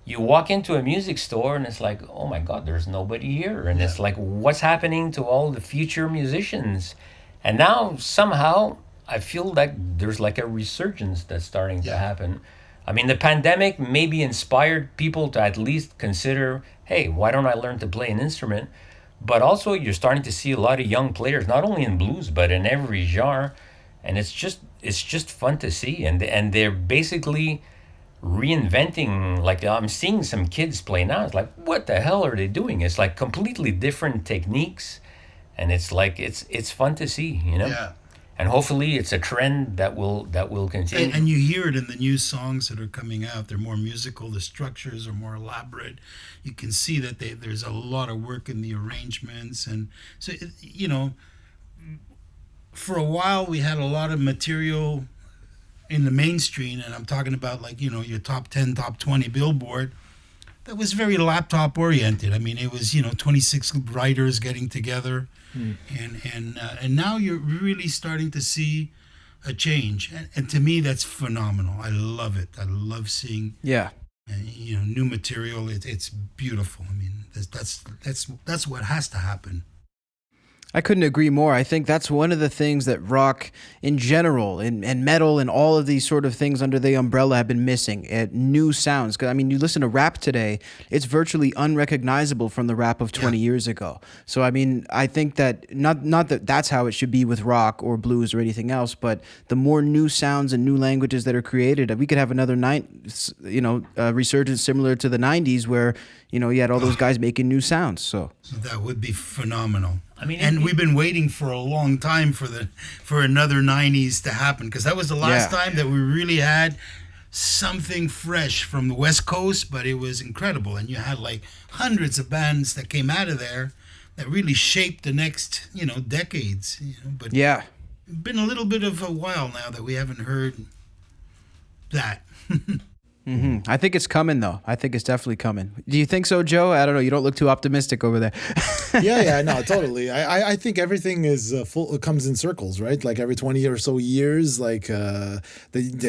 you walk into a music store and it's like, oh my God, there's nobody here. And it's like, what's happening to all the future musicians? And now somehow I feel like there's like a resurgence that's starting to happen. I mean, the pandemic maybe inspired people to at least consider, hey, why don't I learn to play an instrument? But also you're starting to see a lot of young players, not only in blues, but in every genre. And it's just fun to see. And they're basically reinventing, like I'm seeing some kids play now. It's like, what the hell are they doing? It's like completely different techniques. And it's like, it's fun to see, Yeah. And hopefully it's a trend that will continue. And you hear it in the new songs that are coming out. They're more musical. The structures are more elaborate. You can see that there's a lot of work in the arrangements. And so, for a while we had a lot of material in the mainstream. And I'm talking about like, your top 10, top 20 Billboard. That was very laptop oriented. I mean, it was, 26 writers getting together. And now you're really starting to see a change, and to me that's phenomenal. I love it. I love seeing new material. It's beautiful. I mean, that's what has to happen. I couldn't agree more. I think that's one of the things that rock in general and metal and all of these sort of things under the umbrella have been missing. New sounds. 'Cause, I mean, you listen to rap today, it's virtually unrecognizable from the rap of 20 years ago. So, I mean, I think that not that that's how it should be with rock or blues or anything else, but the more new sounds and new languages that are created, we could have another resurgence similar to the 90s where, you had all those guys making new sounds. So That would be phenomenal. I mean, and we've been waiting for a long time for another 90s to happen, because that was the last time that we really had something fresh from the West Coast, but it was incredible. And you had like hundreds of bands that came out of there that really shaped the next, decades. But it's been a little bit of a while now that we haven't heard that. I think it's coming, though. I think it's definitely coming. Do you think so, Joe? I don't know. You don't look too optimistic over there. yeah, no, totally. I think everything is it comes in circles, right? Like every 20 or so years, like the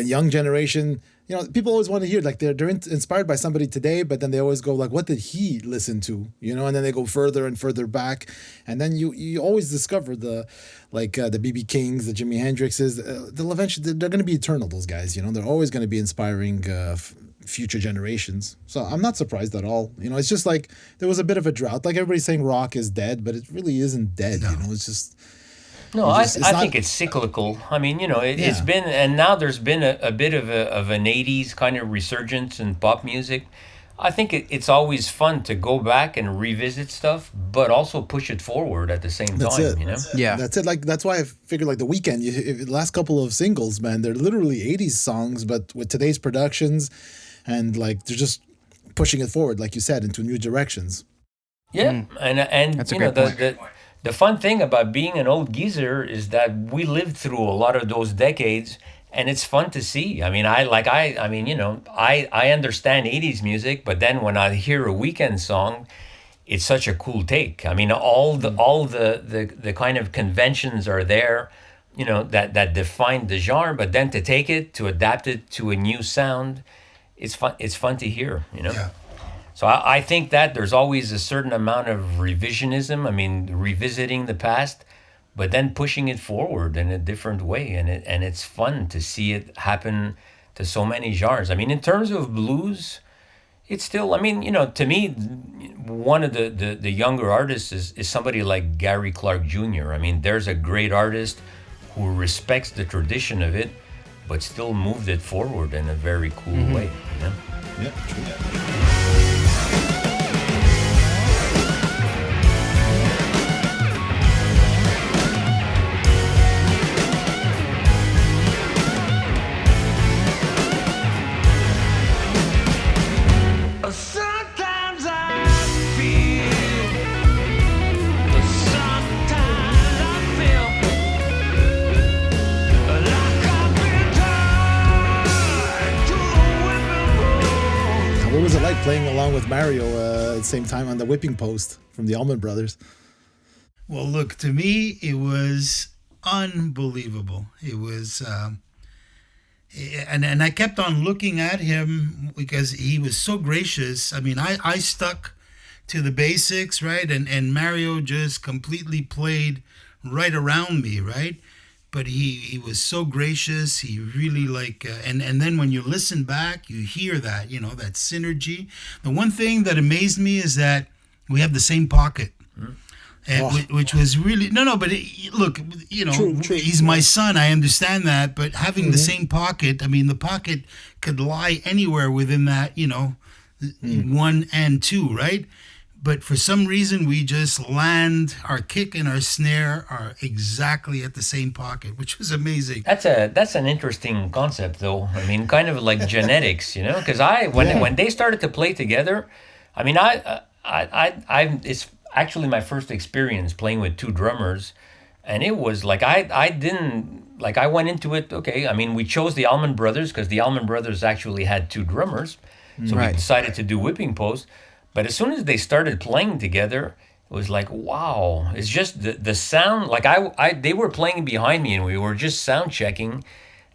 young generation, people always want to hear, like they're inspired by somebody today, but then they always go like, what did he listen to? And then they go further and further back. And then you always discover the B.B. Kings, the Jimi Hendrixes, they'll eventually, they're going to be eternal, those guys, they're always going to be inspiring future generations. So I'm not surprised at all. It's just like there was a bit of a drought. Like everybody's saying rock is dead, but it really isn't dead. No. It's just... No, I think it's cyclical. I mean, it's been, and now there's been a bit of an 80s kind of resurgence in pop music. I think it's always fun to go back and revisit stuff, but also push it forward at the same That's time, it. Yeah. That's it. Like, that's why I figured like The Weeknd, the last couple of singles, man, they're literally 80s songs, but with today's productions, and like they're just pushing it forward, like you said, into new directions. Yeah, and That's a you know great the fun thing about being an old geezer is that we lived through a lot of those decades, and it's fun to see. I mean, I mean, you know, I understand '80s music, but then when I hear a Weekend song, it's such a cool take. I mean, all the kind of conventions are there, you know, that define the genre, but then to take it to adapt it to a new sound, it's fun. It's fun to hear, you know. Yeah. So I think that there's always a certain amount of revisionism. I mean, revisiting the past, but then pushing it forward in a different way, and it's fun to see it happen to so many genres. I mean, in terms of blues, it's still. I mean, you know, to me, one of the younger artists is somebody like Gary Clark Jr. I mean, there's a great artist who respects the tradition of it, but still moved it forward in a very cool way. You know? Yeah, true. Sometimes I feel, sometimes I feel like I've been tied to the whipping What was it like playing along with Mario at the same time on the whipping post from the Allman Brothers? Well, look, to me, it was unbelievable. It was, and I kept on looking at him because he was so gracious. I mean, I stuck to the basics, right? And Mario just completely played right around me, right? But he was so gracious. He really and then when you listen back, you hear that, you know, that synergy. The one thing that amazed me is that we have the same pocket. And which was really but look, you know, True, he's my son. I understand that, but having the same pocket, I mean, the pocket could lie anywhere within that, you know, 1 and 2, right? But for some reason, we just land our kick and our snare are exactly at the same pocket, which was amazing. That's an interesting concept, though. I mean, kind of like genetics, you know? Because when they started to play together, I mean, it's actually my first experience playing with two drummers, and it was like I didn't like I went into it. Okay, I mean, we chose the Allman Brothers because the Allman Brothers actually had two drummers, so we decided to do whipping post. But as soon as they started playing together, it was like, wow! It's just the sound. Like they were playing behind me, and we were just sound checking,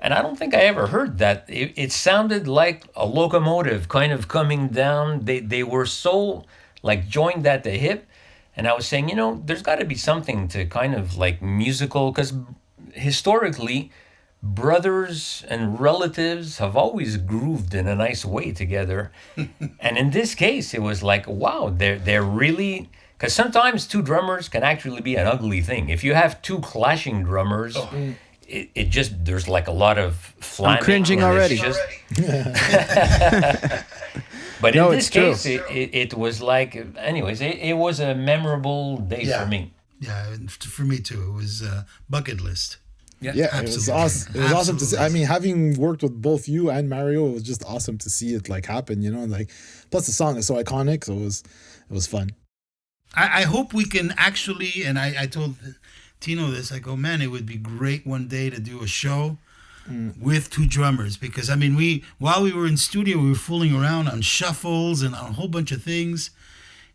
and I don't think I ever heard that. It sounded like a locomotive kind of coming down. They were so like joined at the hip. And I was saying, you know, there's got to be something to kind of like musical, because historically, brothers and relatives have always grooved in a nice way together. And in this case, it was like, wow, they're really, because sometimes two drummers can actually be an ugly thing. If you have two clashing drummers, it just, there's like a lot of flamming. I'm cringing already. But No, in this it's true. case, it was like, anyways, it was a memorable day for me. Yeah, and for me too. It was bucket list. Yeah, it was Absolutely. awesome. It was awesome to see. I Absolutely. mean, having worked with both you and Mario, it was just awesome to see it like happen. You know, and like plus the song is so iconic, so it was fun. I hope we can actually, and I told Tino this, I go, man, it would be great one day to do a show with two drummers, because I mean, while we were in studio, we were fooling around on shuffles and on a whole bunch of things.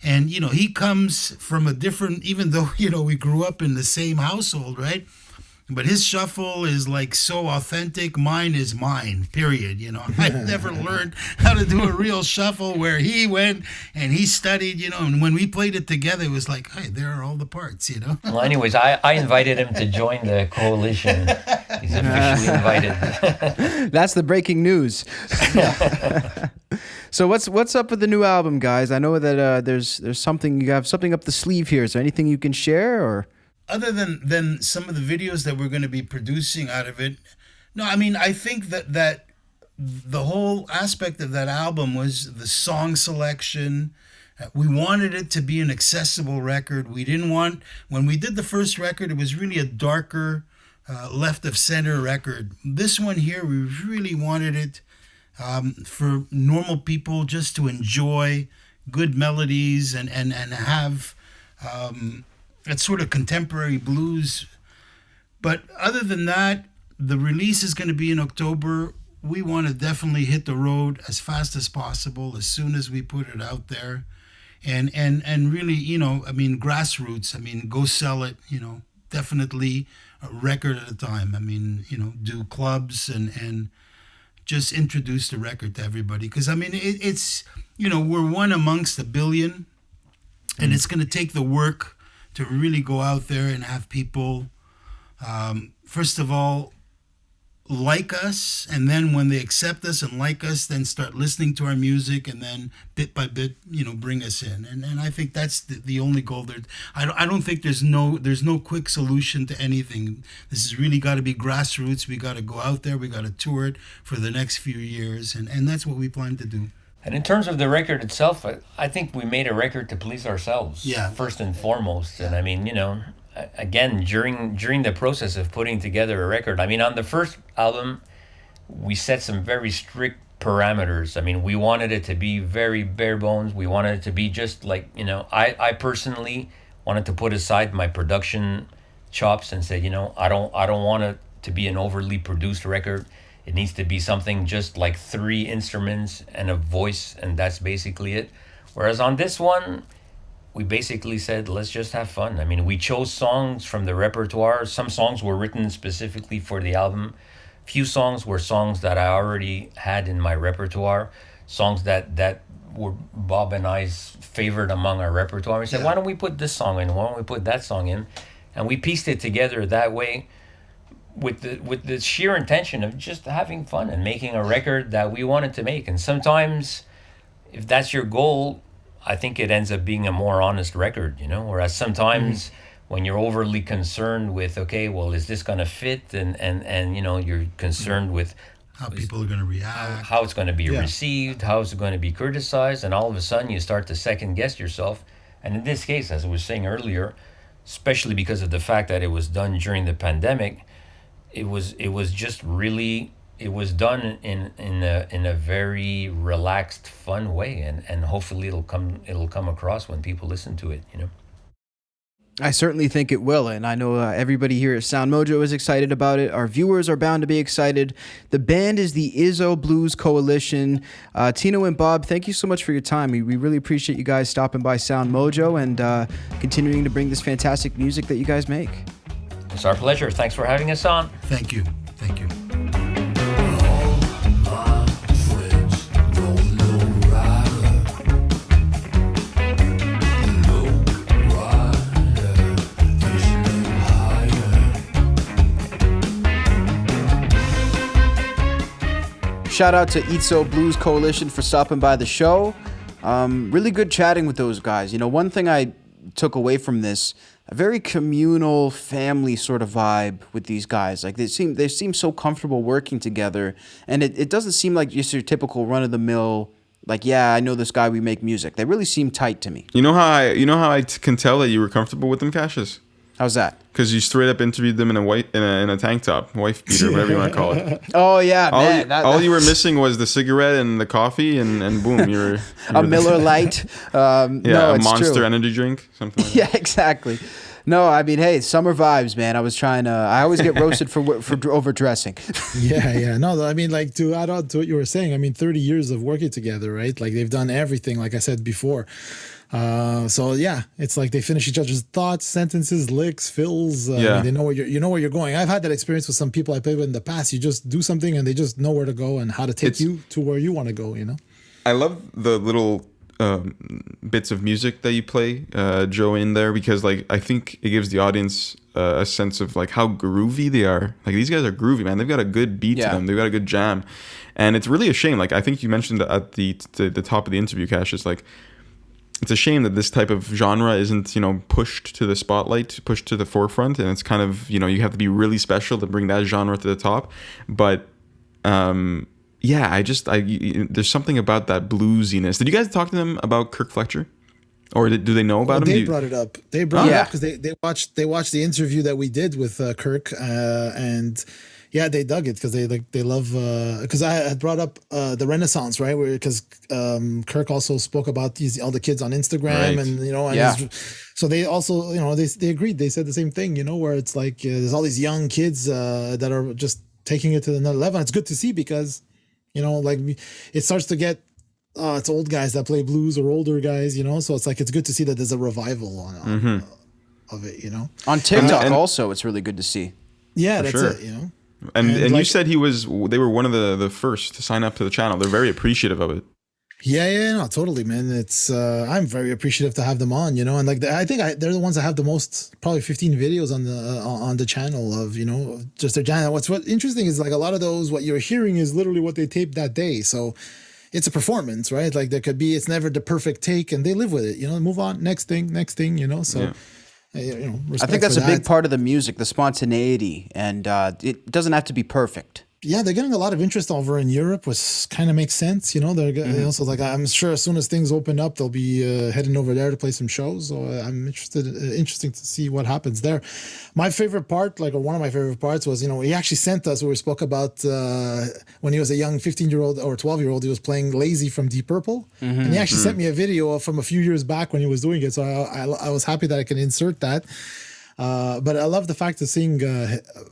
And, you know, he comes from a different, even though, you know, we grew up in the same household, right? But his shuffle is like so authentic. Mine is mine, period. You know, I've never learned how to do a real shuffle where he went and he studied, you know, and when we played it together, it was like, hey, there are all the parts, you know? Well, anyways, I invited him to join the coalition. He's officially invited. That's the breaking news. So what's up with the new album, guys? I know that there's something, you have something up the sleeve here. Is there anything you can share, or? Other than some of the videos that we're going to be producing out of it, no, I mean, I think that the whole aspect of that album was the song selection. We wanted it to be an accessible record. We didn't want, when we did the first record, it was really a darker, left of center record. This one here, we really wanted it for normal people just to enjoy good melodies and have that sort of contemporary blues. But other than that, the release is going to be in October. We want to definitely hit the road as fast as possible, as soon as we put it out there. And really, you know, I mean, grassroots, I mean, go sell it, you know, definitely a record at a time. I mean, you know, do clubs and just introduce the record to everybody. Because, I mean, it's, you know, we're one amongst a billion, and it's going to take the work to really go out there and have people, first of all, like us, and then when they accept us and like us, then start listening to our music, and then bit by bit, you know, bring us in. And I think that's the only goal there. I don't think there's no quick solution to anything. This has really got to be grassroots. We got to go out there. We got to tour it for the next few years, and that's what we plan to do. And in terms of the record itself, I think we made a record to please ourselves, Yeah. first and foremost. And I mean, you know, again, during the process of putting together a record, I mean, on the first album, we set some very strict parameters. I mean, we wanted it to be very bare bones. We wanted it to be just like, you know, I personally wanted to put aside my production chops and say, you know, I don't want it to be an overly produced record. It needs to be something just like 3 instruments and a voice, and that's basically it. Whereas on this one, we basically said, let's just have fun. I mean, we chose songs from the repertoire. Some songs were written specifically for the album. Few songs were songs that I already had in my repertoire, songs that were Bob and I's favorite among our repertoire. We said, why don't we put this song in? Why don't we put that song in? And we pieced it together that way, with the sheer intention of just having fun and making a record that we wanted to make. And sometimes, if that's your goal, I think it ends up being a more honest record, you know? Whereas sometimes when you're overly concerned with, okay, well, is this going to fit? And you know, you're concerned with How people are going to react. how it's going to be received, how it's going to be criticized, and all of a sudden you start to second guess yourself. And in this case, as I was saying earlier, especially because of the fact that it was done during the pandemic, it was just really, it was done in a very relaxed, fun way, and hopefully it'll come across when people listen to it, you know. I certainly think it will, and I know everybody here at SoundMojo is excited about it. Our viewers are bound to be excited. The band is the Izzo Blues Coalition. Tino and Bob, thank you so much for your time. We really appreciate you guys stopping by SoundMojo and continuing to bring this fantastic music that you guys make. It's our pleasure. Thanks for having us on. Thank you. Thank you. Shout out to Izzo Blues Coalition for stopping by the show. Really good chatting with those guys. You know, one thing I took away from this, a very communal family sort of vibe with these guys. Like they seem so comfortable working together, and it doesn't seem like just your typical run of the mill. Like, yeah, I know this guy. We make music. They really seem tight to me. You know how I can tell that you were comfortable with them, Cassius? How's that? Because you straight up interviewed them in a tank top, wife beater, whatever you want to call it. Oh yeah, man. All you were missing was the cigarette and the coffee, and boom, you were a Miller Lite. No, a it's Monster true. energy drink, something like that. Yeah, exactly. No, I mean, hey, summer vibes, man. I always get roasted for overdressing. Yeah. No, I mean, like, to add on to what you were saying, I mean, 30 years of working together, right? Like, they've done everything, like I said before. So yeah, it's like they finish each other's thoughts, sentences, licks, fills. I mean, they know where you're going. I've had that experience with some people I played with in the past. You just do something and they just know where to go and how to take you to where you want to go, you know? I love the little bits of music that you play, Joe, in there, because like I think it gives the audience a sense of like how groovy they are. Like these guys are groovy, man. They've got a good beat to them. They've got a good jam, and it's really a shame. Like I think you mentioned at the top of the interview, Cassius, like it's a shame that this type of genre isn't, you know, pushed to the spotlight, pushed to the forefront, and it's kind of, you know, you have to be really special to bring that genre to the top. But yeah, there's something about that bluesiness. Did you guys talk to them about Kirk Fletcher, or do they know about him? They brought it up. They brought it up because they watched the interview that we did with Kirk, and Yeah, they dug it because they love because I had brought up the Renaissance, right? Where because Kirk also spoke about all the kids on Instagram Right. and and Yeah. so they also they agreed. They said the same thing, where it's like there's all these young kids that are just taking it to another level. It's good to see because it starts to get it's old guys that play blues or older guys, so it's like it's good to see that there's a revival of it, On TikTok And- also, it's really good to see. Yeah, For that's sure. it, And you like- said they were one of the first to sign up to the channel. They're very appreciative of it. Yeah, no, totally, man. It's I'm very appreciative to have them on, and like I think they're the ones that have the most, probably 15 videos on the channel of just their channel. What's interesting is like a lot of those, what you're hearing is literally what they taped that day, so it's a performance, right? Like it's never the perfect take, and they live with it, move on, next thing, so. Yeah. I think that's a big part of the music, the spontaneity, and it doesn't have to be perfect. Yeah, they're getting a lot of interest over in Europe, which kind of makes sense. They're also like I'm sure as soon as things open up, they'll be heading over there to play some shows. So I'm interesting to see what happens there. My favorite part, or one of my favorite parts, was he actually sent us where we spoke about when he was a young 15-year-old or 12-year-old, he was playing Lazy from Deep Purple, and he actually sent me a video from a few years back when he was doing it. So I was happy that I can insert that. But I love the fact of seeing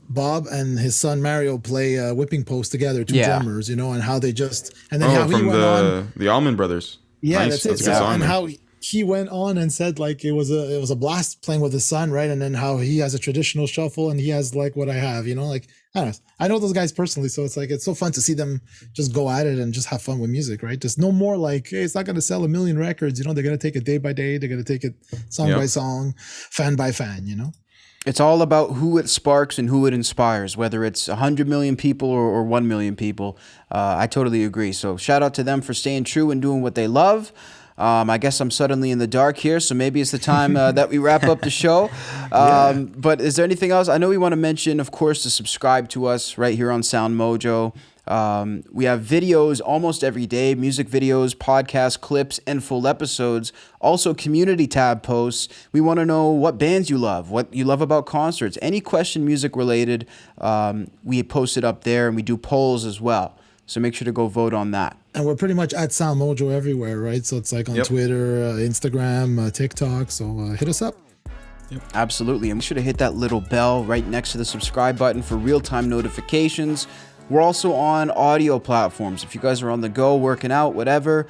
Bob and his son Mario play Whipping Post together, two drummers, and how they and then how he from went on. the Allman Brothers. Yeah, Nice. that's it. a good song, And man. how he went on and said like it was a blast playing with his son, right? And then how he has a traditional shuffle and he has like what I have, like I don't know. I know those guys personally, so it's like it's so fun to see them just go at it and just have fun with music, right? Just no more like, hey, it's not going to sell 1 million records, they're going to take it day by day, they're going to take it song by song, fan by fan, It's all about who it sparks and who it inspires, whether it's 100 million people or 1 million people. I totally agree. So shout out to them for staying true and doing what they love. I guess I'm suddenly in the dark here, so maybe it's the time that we wrap up the show. But is there anything else? I know we want to mention, of course, to subscribe to us right here on SoundMojo. We have videos almost every day, music videos, podcast clips, and full episodes. Also, community tab posts. We want to know what bands you love, what you love about concerts, any question music related. We post it up there, and we do polls as well. So make sure to go vote on that. And we're pretty much at SoundMojo everywhere, right? So it's like on Twitter, Instagram, TikTok. So hit us up. Absolutely. And be sure to hit that little bell right next to the subscribe button for real-time notifications. We're also on audio platforms. If you guys are on the go, working out, whatever,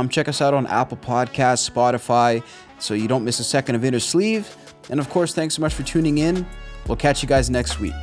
check us out on Apple Podcasts, Spotify, so you don't miss a second of Inner Sleeve. And of course, thanks so much for tuning in. We'll catch you guys next week.